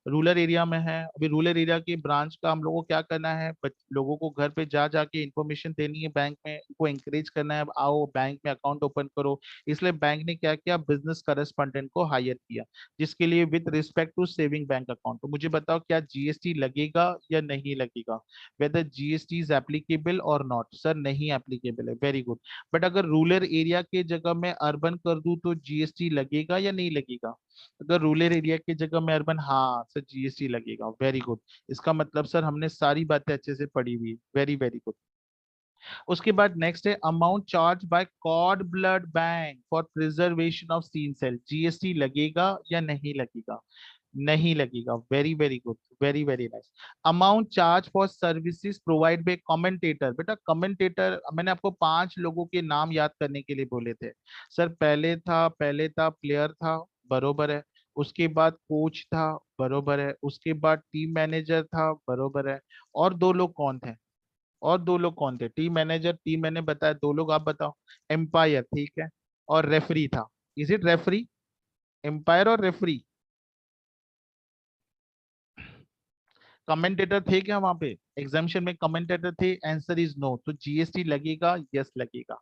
रूरल एरिया में है। अभी रूरल एरिया की ब्रांच का हम लोगों को क्या करना है, लोगों को घर पे जा जाके इंफॉर्मेशन देनी है, बैंक में उनको एंकरेज करना है, आओ बैंक में अकाउंट ओपन करो। इसलिए बैंक ने क्या किया, बिजनेस करस्पॉन्डेंट को हायर किया, जिसके लिए with respect to saving bank account. तो मुझे बताओ क्या जीएसटी लगेगा या नहीं लगेगा? वेदर जीएसटी इज एप्लीकेबल और नॉट? सर नहीं एप्लीकेबल है, वेरी गुड। बट अगर रूरल एरिया के जगह में अर्बन कर दूं तो जीएसटी लगेगा या नहीं लगेगा? अगर रूरल एरिया की जगह में अर्बन, हाँ सर जीएसटी लगेगा, वेरी गुड। इसका मतलब सर हमने सारी बातें अच्छे से पढ़ी हुई, वेरी वेरी गुड। उसके बाद नेक्स्ट है amount charge by cord blood bank for preservation of seen cell. GST लगेगा या नहीं लगेगा? नहीं लगेगा, very very good, very very nice. Amount charge for services provide by commentator. बेटा कमेंटेटर मैंने आपको 5 लोगों के नाम याद करने के लिए बोले थे सर। पहले था प्लेयर था, बरोबर है। उसके बाद कोच था, बरोबर है। उसके बाद टीम मैनेजर था, बरोबर है। और दो लोग कौन थे? और दो लोग कौन थे? टीम मैनेजर, टीम मैंने बताया, दो लोग आप बताओ। एम्पायर, ठीक है, और रेफरी था। Is it referee? एम्पायर और रेफरी, कमेंटेटर थे क्या वहां पे? एग्जामिशन में कमेंटेटर थे? Answer is no. तो जीएसटी लगेगा? यस लगेगा।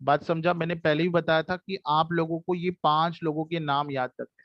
बात समझा? मैंने पहले ही बताया था कि आप लोगों को ये 5 लोगों के नाम याद रखने।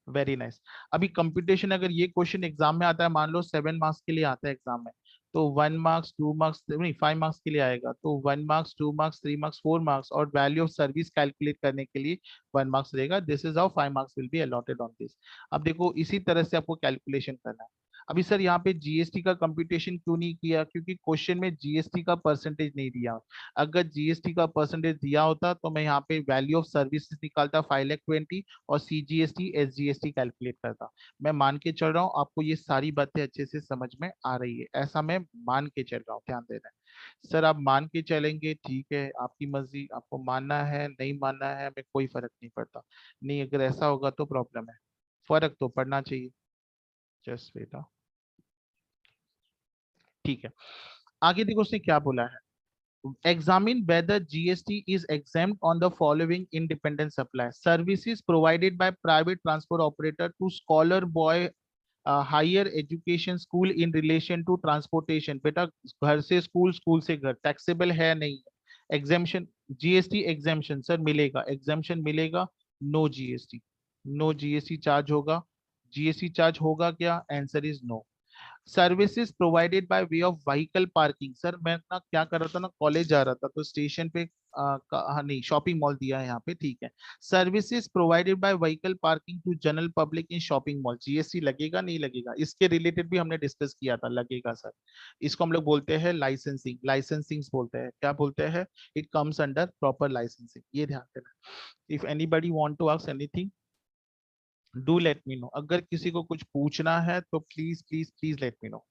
Very nice. अभी कंप्यूटेशन, अगर ये क्वेश्चन एग्जाम में आता है, मान लो 7 मार्क्स के लिए आता है एग्जाम में, तो 1 मार्क्स, 2 मार्क्स, नहीं 5 मार्क्स के लिए आएगा, तो 1 मार्क्स, 2 मार्क्स, 3 मार्क्स, 4 मार्क्स, और वैल्यू ऑफ सर्विस कैलकुलेट करने के लिए 1 मार्क्स रहेगा। This is how 5 marks will be allotted on this. अब देखो इसी तरह से आपको कैलकुलेशन करना है। अभी सर यहाँ पे जीएसटी का कंप्यूटेशन क्यों नहीं किया? क्योंकि क्वेश्चन में जीएसटी का परसेंटेज नहीं दिया। अगर जीएसटी का परसेंटेज दिया होता तो मैं यहाँ पे वैल्यू ऑफ सर्विसेज निकालता 5,20,000 और सीजीएसटी एसजीएसटी कैलकुलेट करता। मैं मान के चल रहा हूँ आपको ये सारी बातें अच्छे से समझ में आ रही है, ऐसा मैं मान के चल रहा हूँ, ध्यान देना है। सर आप मान के चलेंगे, ठीक है, आपकी मर्जी, आपको मानना है नहीं मानना है हमें कोई फर्क नहीं पड़ता। नहीं अगर ऐसा होगा तो प्रॉब्लम है, फर्क तो पड़ना चाहिए। जस्ट बेटा, ठीक है। आगे देखो उसने क्या बोला है। Examine whether GST is exempt on the following independent supply services provided by private transport operator to scholar boy higher education school in relation to transportation। बेटा घर से स्कूल, स्कूल से घर, टैक्सेबल है नहीं? एग्जेम्पशन, जीएसटी एग्जेम्पशन सर मिलेगा, exemption मिलेगा। No GST, no GST charge होगा। जीएसटी चार्ज होगा क्या? Answer is no. Services provided by way of vehicle parking. Sir मैं ना क्या कर रहा था ना, कॉलेज जा रहा था तो स्टेशन पे हाँ नहीं शॉपिंग मॉल दिया है यहाँ पे, ठीक है। Services provided bye vehicle parking two general public in shopping mall, GST लगेगा नहीं लगेगा? इसके रिलेटेड भी हमने डिस्कस किया था, लगेगा सर। इसको हम लोग बोलते हैं लाइसेंसिंग, लाइसेंसिंग बोलते हैं, क्या बोलते हैं? It comes under proper licensing, ये ध्यान देना। If anybody want to ask anything. Do let me know, अगर किसी को कुछ पूछना है तो please please please let me know.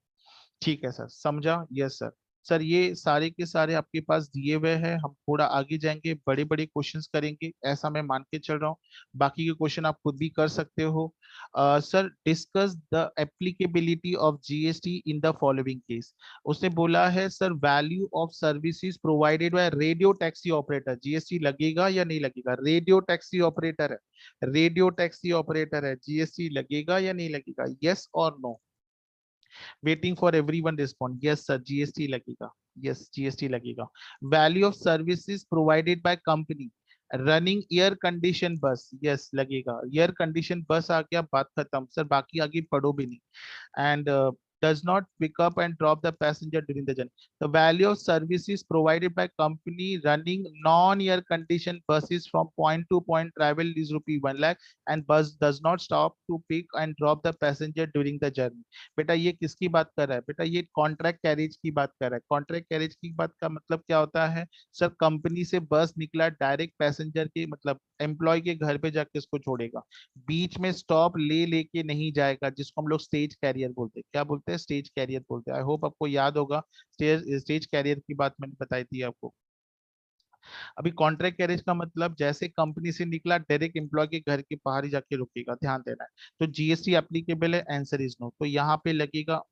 ठीक है सर, समझा? Yes sir. सर ये सारे के सारे आपके पास दिए हुए हैं, हम थोड़ा आगे जाएंगे, बड़े बड़े क्वेश्चंस करेंगे, ऐसा मैं मान के चल रहा हूँ। बाकी के क्वेश्चन आप खुद भी कर सकते हो। Sir discuss the applicability of GST in the following case. उसने बोला है sir, value of services provided by radio taxi operator, GST लगेगा या नहीं लगेगा? रेडियो टैक्सी ऑपरेटर है, रेडियो टैक्सी ऑपरेटर है, जीएसटी लगेगा या नहीं लगेगा? यस और no? Waiting for everyone respond. Yes sir, GST लगेगा। यस, जीएसटी लगेगा। Value of services provided by company running air condition bus, yes लगेगा। एयर कंडीशन बस आ गया, बात खत्म सर, बाकी आगे पढ़ो भी नहीं। And does not pick up and drop the passenger during the journey. The value of services provided by company running non-air conditioned buses from point to point travel is rupee 1 lakh and bus does not stop to pick and drop the passenger during the journey. बेटा ये किसकी बात कर रहा है? बेटा ये contract carriage की बात कर रहा है। कॉन्ट्रैक्ट कैरेज की बात का मतलब क्या होता है सर? कंपनी से बस निकला, डायरेक्ट पैसेंजर के मतलब एम्प्लॉय के घर पे जाके इसको छोड़ेगा, बीच में स्टॉप ले लेके नहीं जाएगा, जिसको हम लोग स्टेज कैरियर बोलते हैं। क्या बोलते हैं? स्टेज कैरियर बोलते हैं। आई होप आपको याद होगा, स्टेज स्टेज कैरियर की बात मैंने बताई थी आपको। अभी कॉन्ट्रैक्ट कैरियर का मतलब जैसे कंपनी से निकला, डायरेक्ट एम्प्लॉय के घर के बाहर ही जाके रुकेगा, ध्यान देना है। तो जीएसटी एप्लीकेबल है? Answer is no. तो यहाँ पे लगेगा,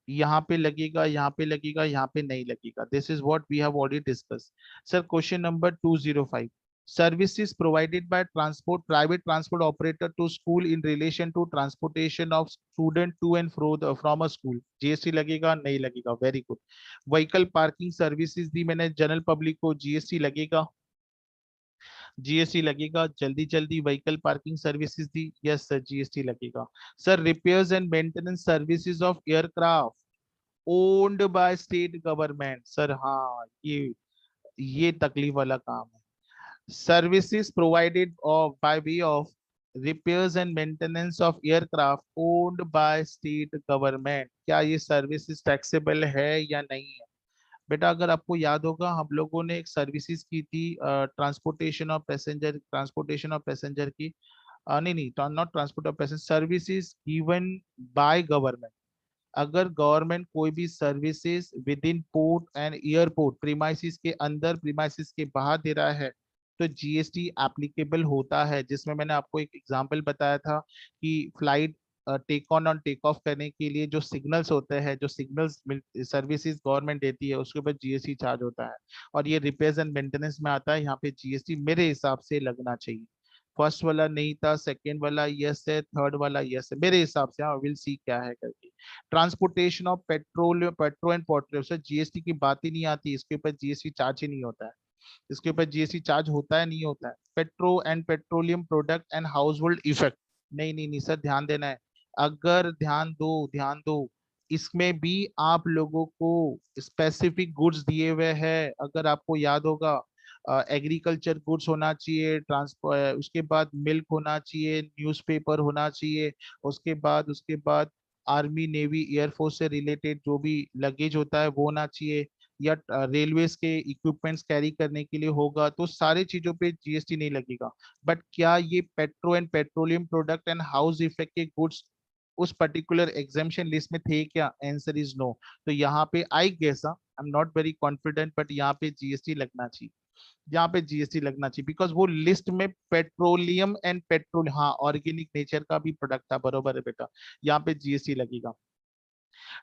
यहाँ पे लगेगा, यहाँ पे लगेगा, यहाँ पे नहीं लगेगा। This is what we have already discuss. Sir question number 205, services provided by transport private transport operator to school in relation to transportation of student to and fro from a school, GST लगेगा नहीं लगेगा? Very good. Vehicle parking services दी मैंने general public को, GST लगेगा? GST लगेगा। जल्दी जल्दी, व्हीकल पार्किंग सर्विसेज दी, यस सर जीएसटी लगेगा। Sir repairs and maintenance services of aircraft owned by state government, sir हाँ, ये तकलीफ वाला काम है। Services provided of by way of repairs and maintenance of aircraft owned by state government, क्या ये सर्विसेज टैक्सेबल है या नहीं है? बेटा अगर आपको याद होगा, हम लोगों ने एक सर्विसेज की थी, ट्रांसपोर्टेशन ऑफ पैसेंजर की, नहीं नहीं, not transport of passenger, services given by government. अगर गवर्नमेंट कोई भी services with in port and airport, premises के अंदर प्रीमाइसिस के बाहर दे रहा है, तो जीएसटी एप्लीकेबल होता है। जिसमें मैंने आपको एक एग्जांपल बताया था कि फ्लाइट टेक ऑन और टेक ऑफ करने के लिए जो सिग्नल्स होते हैं, जो सिग्नल्स सर्विसेज गवर्नमेंट देती है, उसके ऊपर जीएसटी चार्ज होता है। और ये रिपेयर्स एंड मेंटेनेंस में आता है, यहाँ पे जीएसटी मेरे हिसाब से लगना चाहिए। फर्स्ट वाला नहीं था, सेकेंड वाला यस है, थर्ड वाला यस है मेरे हिसाब से। हाँ, विल सी क्या है करके। Transportation of petrol and petrol, sir GST की बात ही नहीं आती, इसके ऊपर जीएसटी चार्ज ही नहीं होता है। इसके ऊपर जीएसटी चार्ज होता है नहीं होता है? Petro and petroleum product and house hold effect, नहीं नहीं नहीं सर, ध्यान देना है। अगर ध्यान दो, ध्यान दो, इसमें भी आप लोगों को स्पेसिफिक गुड्स दिए हुए हैं। अगर आपको याद होगा, एग्रीकल्चर गुड्स होना चाहिए, ट्रांसपोर्ट, उसके बाद मिल्क होना चाहिए, न्यूज़पेपर होना चाहिए, उसके बाद आर्मी नेवी एयरफोर्स से रिलेटेड जो भी लगेज होता है वो होना चाहिए, या रेलवेज के इक्विपमेंट्स कैरी करने के लिए होगा, तो सारी चीजों पे जीएसटी नहीं लगेगा। बट क्या ये petro and petroleum product and house effect के गुड्स उस पर्टिकुलर एग्जामेशन लिस्ट में थे क्या? Answer is no. तो यहाँ पे I guess, I am not very confident, but यहाँ पे जीएसटी लगना चाहिए। यहाँ पे जीएसटी लगना चाहिए बिकॉज वो लिस्ट में पेट्रोलियम एंड पेट्रोल, हाँ ऑर्गेनिक नेचर का भी प्रोडक्ट था, बरोबर है बेटा, यहाँ पे जीएसटी लगेगा।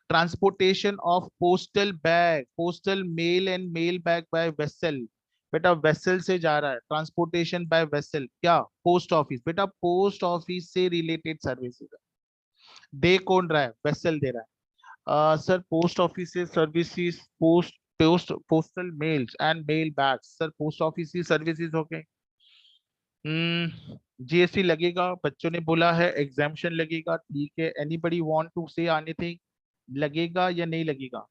Transportation of postal bag, postal mail and mail bag by vessel, बेटा वेसल से जा रहा है, ट्रांसपोर्टेशन बाय वेसल, क्या? पोस्ट ऑफिस, बेटा पोस्ट ऑफिस से रिलेटेड सर्विसेज दे कौन रहा है? वेसल दे रहा है। सर पोस्ट ऑफिस से services, postal mails and mail bags, sir post office की सर्विसेज हो गए। जीएसटी लगेगा, बच्चों ने बोला है एग्जाम्शन लगेगा, ठीक है। Anybody want to say anything, लगेगा या नहीं लगेगा?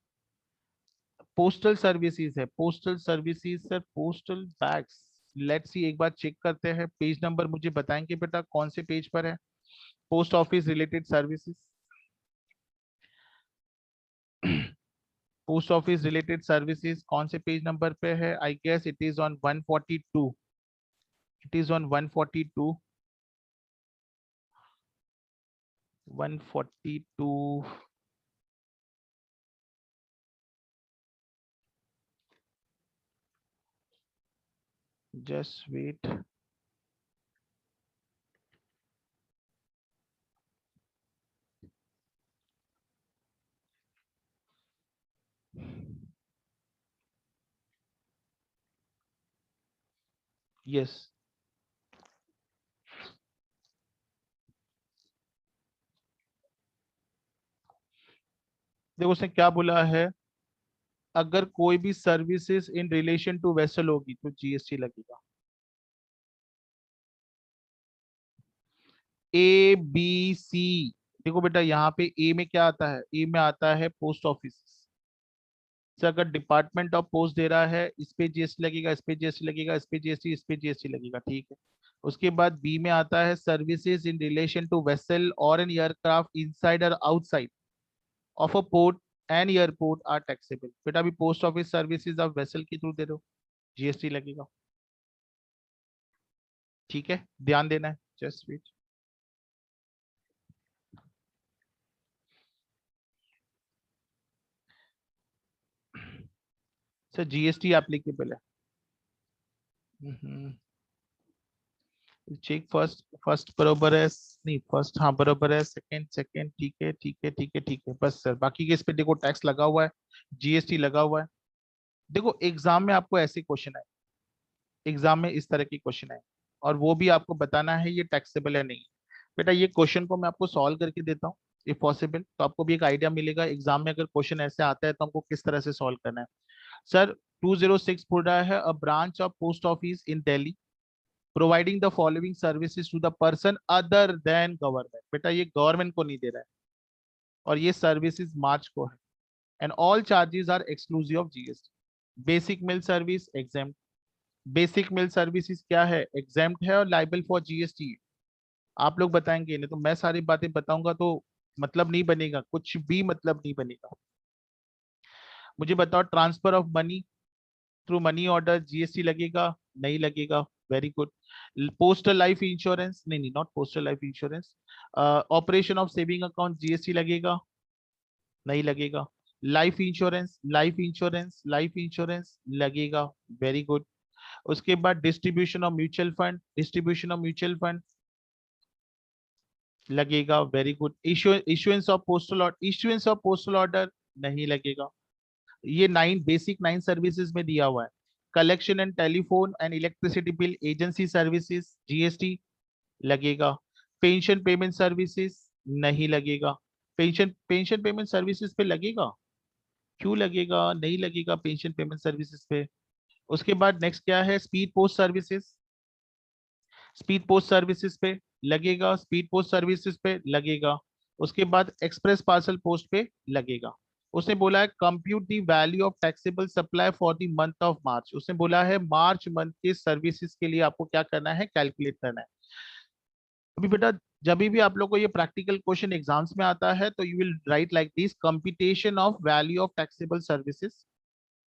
पोस्टल सर्विसेज है, postal services sir, postal bags, let's see, एक बार चेक करते हैं। पेज नंबर मुझे बताएंगे बेटा कौन से पेज पर है post office related services? Post office related services कौन से पेज नंबर पे है? I guess it is on 142, it is on 142। 142 just wait. Yes, देखो उसने क्या बोला है, अगर कोई भी services in relation to vessel होगी तो जीएसटी लगेगा। ए बी सी, देखो बेटा यहाँ पे ए में क्या आता है, ए में आता है पोस्ट ऑफिस से, अगर डिपार्टमेंट ऑफ पोस्ट दे रहा है इस पे जीएसटी लगेगा, इस पे जीएसटी लगेगा, इस पे जीएसटी, इस पे जीएसटी लगेगा, ठीक है। उसके बाद बी में आता है services in relation to vessel और एन एयरक्राफ्ट इनसाइड और outside of a port and airport are taxable. बेटा अभी पोस्ट ऑफिस सर्विसेज आप वेसल के थ्रू दे रहे हो, जीएसटी लगेगा, ठीक है, ध्यान देना है, just wait. Sir GST applicable है। चेक फर्स्ट, फर्स्ट बरोबर है, नहीं फर्स्ट हाँ बरोबर है, सेकंड सेकंड, ठीक है ठीक है ठीक है ठीक है, बस सर बाकी के इस पे देखो टैक्स लगा हुआ है, जीएसटी लगा हुआ है। देखो एग्जाम में आपको ऐसे क्वेश्चन आए, एग्जाम में इस तरह की क्वेश्चन आए, और वो भी आपको बताना है ये टैक्सेबल है नहीं। बेटा ये क्वेश्चन को मैं आपको सॉल्व करके देता हूँ इफ पॉसिबल, तो आपको भी एक आइडिया मिलेगा एग्जाम में अगर क्वेश्चन ऐसे आता है तो हमको किस तरह से सॉल्व करना है। सर 206 बोल रहा है, a branch of post office in Delhi providing the following services to the person other than government. बेटा ये गवर्नमेंट को नहीं दे रहा है, और ये सर्विसेज मार्च को है, and all charges are exclusive of GST. Basic mail service exam, basic mail services क्या है, एग्जाम्प्ट है और लाइबल फॉर जीएसटी। आप लोग बताएंगे, नहीं तो मैं सारी बातें बताऊंगा तो मतलब नहीं बनेगा, कुछ भी मतलब नहीं बनेगा। मुझे बताओ transfer of money through money order GST लगेगा, नहीं लगेगा, very good. Postal life insurance, नहीं नहीं not postal life insurance, operation of saving account GST लगेगा, नहीं लगेगा। Life insurance, life insurance, life insurance लगेगा, वेरी गुड। उसके बाद distribution of mutual fund, distribution of mutual fund लगेगा, very good. Issuance of postal, issuance of postal order नहीं लगेगा। ये नाइन बेसिक नाइन सर्विसेज में दिया हुआ है। Collection and telephone and electricity bill agency services GST लगेगा। पेंशन पेमेंट सर्विसेज नहीं लगेगा। पेंशन पेंशन पेमेंट सर्विसेज पे लगेगा, क्यों लगेगा, नहीं लगेगा पेंशन पेमेंट सर्विसेज पे। उसके बाद नेक्स्ट क्या है, speed post services, speed post services पे लगेगा, स्पीड पोस्ट सर्विसेज पे लगेगा। उसके बाद एक्सप्रेस पार्सल पोस्ट पे लगेगा। उसने बोला है compute the value of taxable supply for the month of March, उसने बोला है मार्च मंथ के सर्विसेज के लिए आपको क्या करना है, कैलकुलेट करना है। अभी बेटा जब भी आप लोग को ये प्रैक्टिकल क्वेश्चन एग्जाम्स में आता है तो you will write like this, computation of value of taxable services,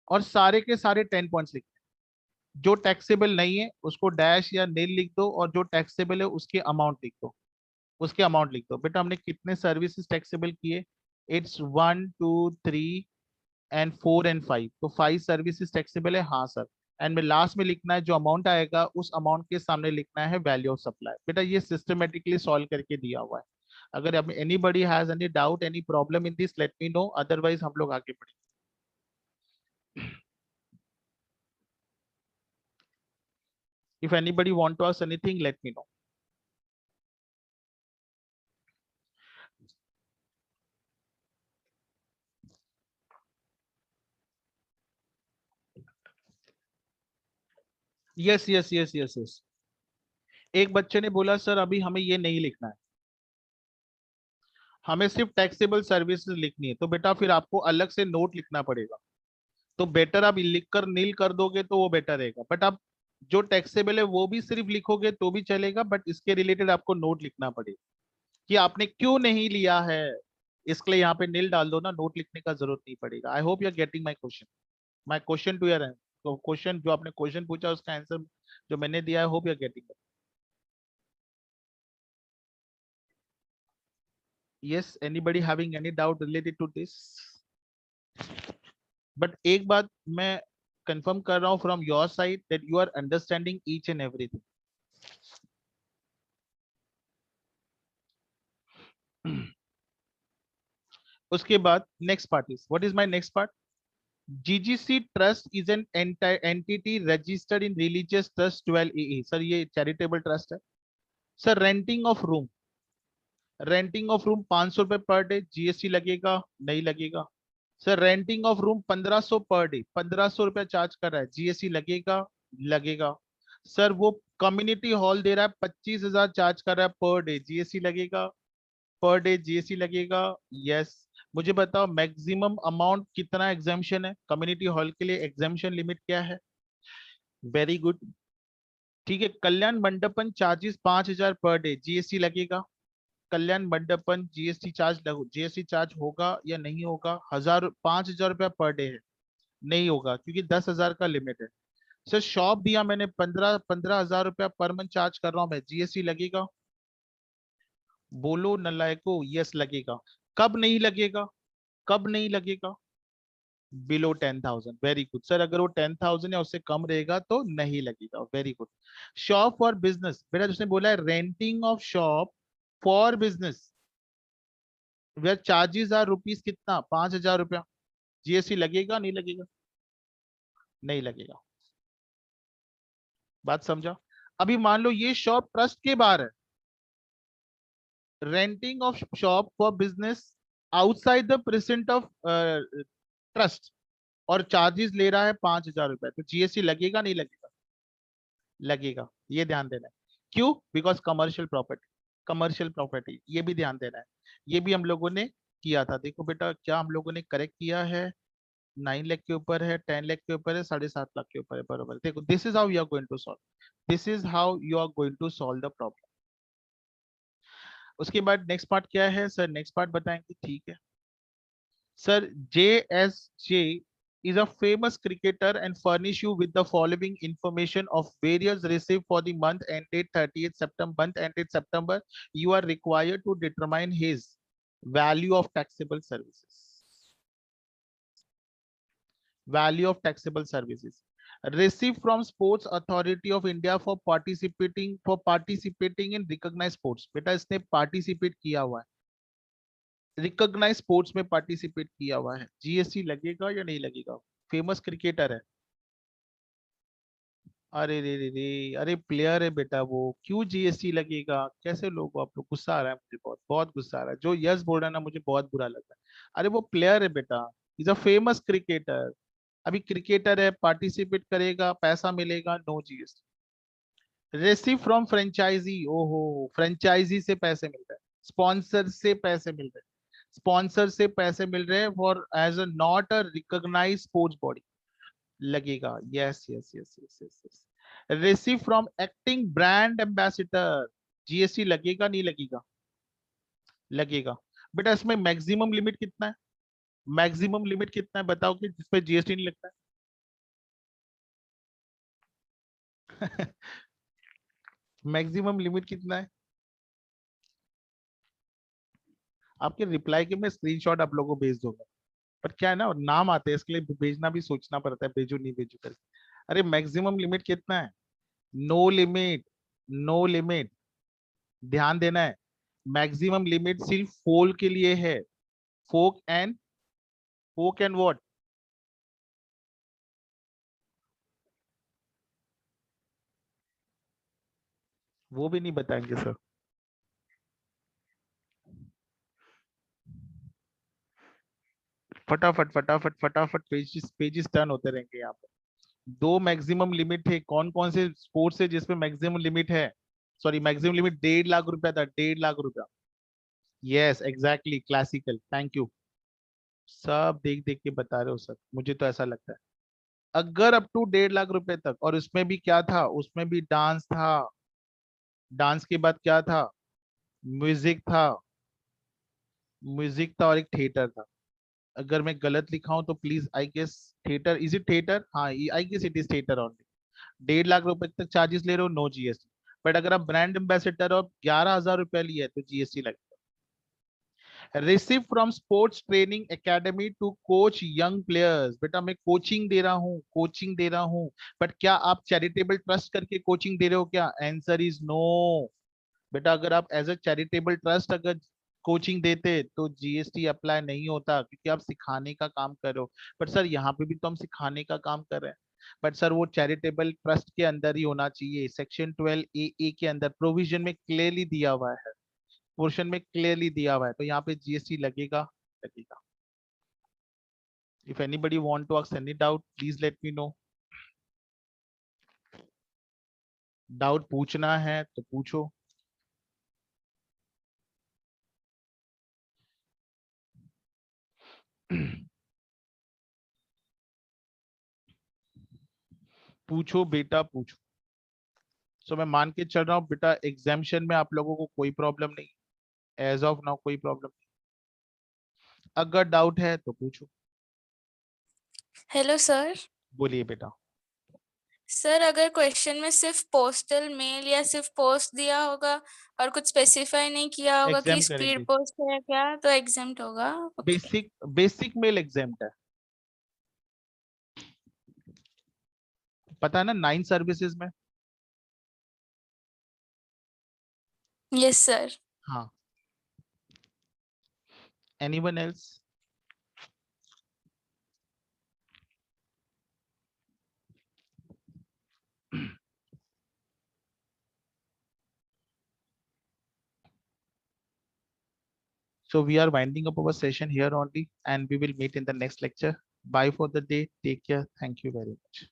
और सारे के सारे 10 पॉइंट्स लिख, जो टैक्सेबल नहीं है उसको डैश या नील लिख दो, और जो टैक्सेबल है उसके अमाउंट लिख दो, उसके अमाउंट लिख दो। बेटा हमने कितने सर्विसेज टैक्सेबल किए, इट्स 1 2 3 एंड 4 एंड 5, तो 5 सर्विसेज टैक्सेबल है, हाँ सर। एंड में लास्ट में लिखना है जो अमाउंट आएगा उस अमाउंट के सामने लिखना है वैल्यू ऑफ सप्लाई। बेटा ये सिस्टमेटिकली सॉल्व करके दिया हुआ है। अगर anybody has any doubt any problem in this let me know, otherwise हम लोग आगे बढ़ेंगे। If anybody want to ask anything let me know. Yes yes yes yes yes. एक बच्चे ने बोला सर अभी हमें ये नहीं लिखना है, हमें सिर्फ टैक्सेबल सर्विसेज लिखनी है, तो बेटा फिर आपको अलग से नोट लिखना पड़ेगा। तो बेटर आप लिख कर नील कर दोगे तो वो बेटर रहेगा, बट आप जो टैक्सेबल है वो भी सिर्फ लिखोगे तो भी चलेगा, बट इसके रिलेटेड आपको नोट लिखना पड़ेगा कि आपने क्यों नहीं लिया है। इसके लिए यहाँ पे नील डाल दो ना, नोट लिखने का जरूरत नहीं पड़ेगा। I hope you are getting my question to your, तो क्वेश्चन जो आपने क्वेश्चन पूछा उसका आंसर जो मैंने दिया, I hope you are getting. Yes, anybody having any doubt related to this? But एक बात मैं कंफर्म कर रहा हूँ from your side that you are understanding each and everything. उसके बाद next part is, what is my next part? GGC Trust is an entity registered in Religious Trust 12AA. Sir ये charitable trust है. Sir renting of room, renting of room 500 रुपए per day, GST लगेगा नहीं लगेगा? Sir renting of room 1500 per day, 1500 रुपया charge कर रहा है, जीएसटी लगेगा लगेगा? सर वो कम्युनिटी हॉल दे रहा है 25,000 चार्ज कर रहा है पर डे, जीएसटी लगेगा? पर डे जीएसटी लगेगा? यस. मुझे बताओ मैक्सिमम अमाउंट कितना एग्जाम्शन है कम्युनिटी हॉल के लिए? एग्जाम्शन लिमिट क्या है? Very good. ठीक है. कल्याण मंडपन चार्जेस 5,000 पर डे, जीएसटी लगेगा? कल्याण मंडपन जीएसटी चार्ज जीएसटी चार्ज होगा या नहीं होगा? 5,000 रुपया पर डे है, नहीं होगा क्योंकि 10,000 का लिमिट है. सर शॉप दिया मैंने 15,000 रुपया पर मंथ चार्ज कर रहा हूं मैं, जीएसटी लगेगा? बोलो नलायको, यस लगेगा. कब नहीं लगेगा? कब नहीं लगेगा? बिलो 10,000. Very good sir. अगर वो 10,000 या उससे कम रहेगा तो नहीं लगेगा. Very good. Shop for business, बेटा जिसने बोला है renting of shop for business where charges are rupees कितना? 5,000 रुपया, जीएसटी लगेगा नहीं लगेगा? नहीं लगेगा. बात समझा? अभी मान लो ये शॉप ट्रस्ट के बाहर है, renting of shop for business outside the present of trust, और चार्जेस ले रहा है 5,000 रुपए, तो जीएसटी लगेगा नहीं लगेगा? लगेगा. ये ध्यान देना है. क्यों? Because commercial property, commercial property, ये भी ध्यान देना है. ये भी हम लोगों ने किया था. देखो बेटा क्या हम लोगों ने करेक्ट किया है. 9 लाख के ऊपर है, 10 लाख के ऊपर है, 7.5 लाख के ऊपर है. बरोबर. देखो this is how you are going to solve, this is how you are going to solve the problem. उसके बाद नेक्स्ट पार्ट क्या है सर? नेक्स्ट पार्ट बताएंगे. ठीक है sir. JSJ is a famous cricketer and furnish you with the following information of various received for the month ended 30th September. Month ended September. You are required to determine his value of taxable services. Value of taxable services received from Sports Authority of India for participating in recognized sports. बेटा इसने participate किया हुआ है, recognise sports में participate किया हुआ है, GST लगेगा या नहीं लगेगा? फेमस क्रिकेटर है. अरे रे रे रे, अरे प्लेयर है बेटा वो, क्यों जीएसटी लगेगा? कैसे लोग, आप लोग, गुस्सा आ रहा है मुझे, बहुत बहुत गुस्सा आ रहा है. जो यस बोल रहा है ना मुझे बहुत बुरा लग रहा है. अरे वो प्लेयर है बेटा, इज अ फेमस क्रिकेटर. अभी क्रिकेटर है, पार्टिसिपेट करेगा, पैसा मिलेगा, नो जीएसटी. रेसिव फ्रॉम फ्रेंचाइजी, ओहो, फ्रेंचाइजी से पैसे मिल रहे हैं, स्पॉन्सर से पैसे मिल रहे हैं, स्पॉन्सर से पैसे मिल रहे हैं for as a not a recognise sports body, लगेगा? Yes yes yes yes yes yes. Receive from acting brand ambassador, GST लगेगा नहीं लगेगा? लगेगा. बेटा इसमें मैक्सिमम लिमिट कितना है? मैक्सिमम लिमिट कितना है बताओ कि जिसपे जीएसटी नहीं लगता है? मैक्सिमम लिमिट कितना है? आपके रिप्लाई के मैं स्क्रीनशॉट आप लोगों को भेज दूंगा. पर क्या है ना, नाम आते हैं इसके लिए भेजना भी सोचना पड़ता है, भेजू नहीं भेजू करके. अरे मैक्सिमम लिमिट कितना है? No limit, no limit. ध्यान देना है. मैक्सिमम लिमिट सिर्फ फोल के लिए है. फोक एंड, फोक एंड व्हाट? वो भी नहीं बताएंगे सर. फटाफट फटाफट फटाफट पेजेस पेजेस टर्न होते रहेंगे यहाँ पे. दो मैक्सिमम लिमिट है. कौन कौन से स्पोर्ट्स है जिसमें मैक्सिमम लिमिट है? सॉरी, मैक्सिमम लिमिट 1.5 लाख रुपया था, 1.5 लाख रुपया. Yes exactly, classical. Thank you. सब देख देख के बता रहे हो सर, मुझे तो ऐसा लगता है. अगर अप टू 1.5 लाख रुपए तक, और उसमें भी क्या था? उसमें भी डांस था, डांस के बाद क्या था? म्यूजिक था, म्यूजिक था और एक थिएटर था. अगर मैं गलत लिखा हूं तो please, I guess theatre, is it theatre? हाँ, I guess it is theatre only. 1.5 lakh रुपए तक चार्जेस ले रहे हो, नो जीएसटी. बट अगर आप ब्रांड एम्बेसडर और 11,000 रुपया लिए तो जीएसटी लगेगा. Receive from sports training academy to coach young players. बेटा मैं कोचिंग दे रहा हूँ, कोचिंग दे रहा हूँ, बट क्या आप चैरिटेबल ट्रस्ट करके कोचिंग दे रहे हो क्या? Answer is no. बेटा अगर आप एज अ चैरिटेबल ट्रस्ट अगर कोचिंग देते तो जीएसटी अप्लाई नहीं होता, क्योंकि आप सिखाने का काम कर रहे हो। बट सर यहाँ पे भी तो हम सिखाने का काम कर रहे हैं। बट सर वो चैरिटेबल ट्रस्ट के अंदर ही होना चाहिए, सेक्शन 12 ए के अंदर प्रोविजन में क्लियरली दिया हुआ है, पोर्शन में क्लियरली दिया हुआ है, तो यहाँ पे जीएसटी लगेगा, लगेगा। If anybody want to ask any doubt please let me know. Doubt पूछना है तो पूछो। पूछो बेटा पूछो। सो मैं मान के चल रहा हूँ बेटा एग्जामिशन में आप लोगों को कोई प्रॉब्लम नहीं, एज ऑफ नाउ कोई प्रॉब्लम नहीं। अगर डाउट है तो पूछो। Hello sir. बोलिए बेटा। सर अगर क्वेश्चन में सिर्फ पोस्टल मेल या सिर्फ पोस्ट दिया होगा और कुछ स्पेसिफाई नहीं किया होगा कि एग्जाम स्पीड करेंगे। पोस्ट है क्या, तो एग्जाम्प्ट होगा। Okay. Basic basic mail exam है, पता है ना 9 सर्विसेज में। Yes sir. हाँ। Anyone else? So we are winding up our session here only, and we will meet in the next lecture. Bye for the day. Take care. Thank you very much.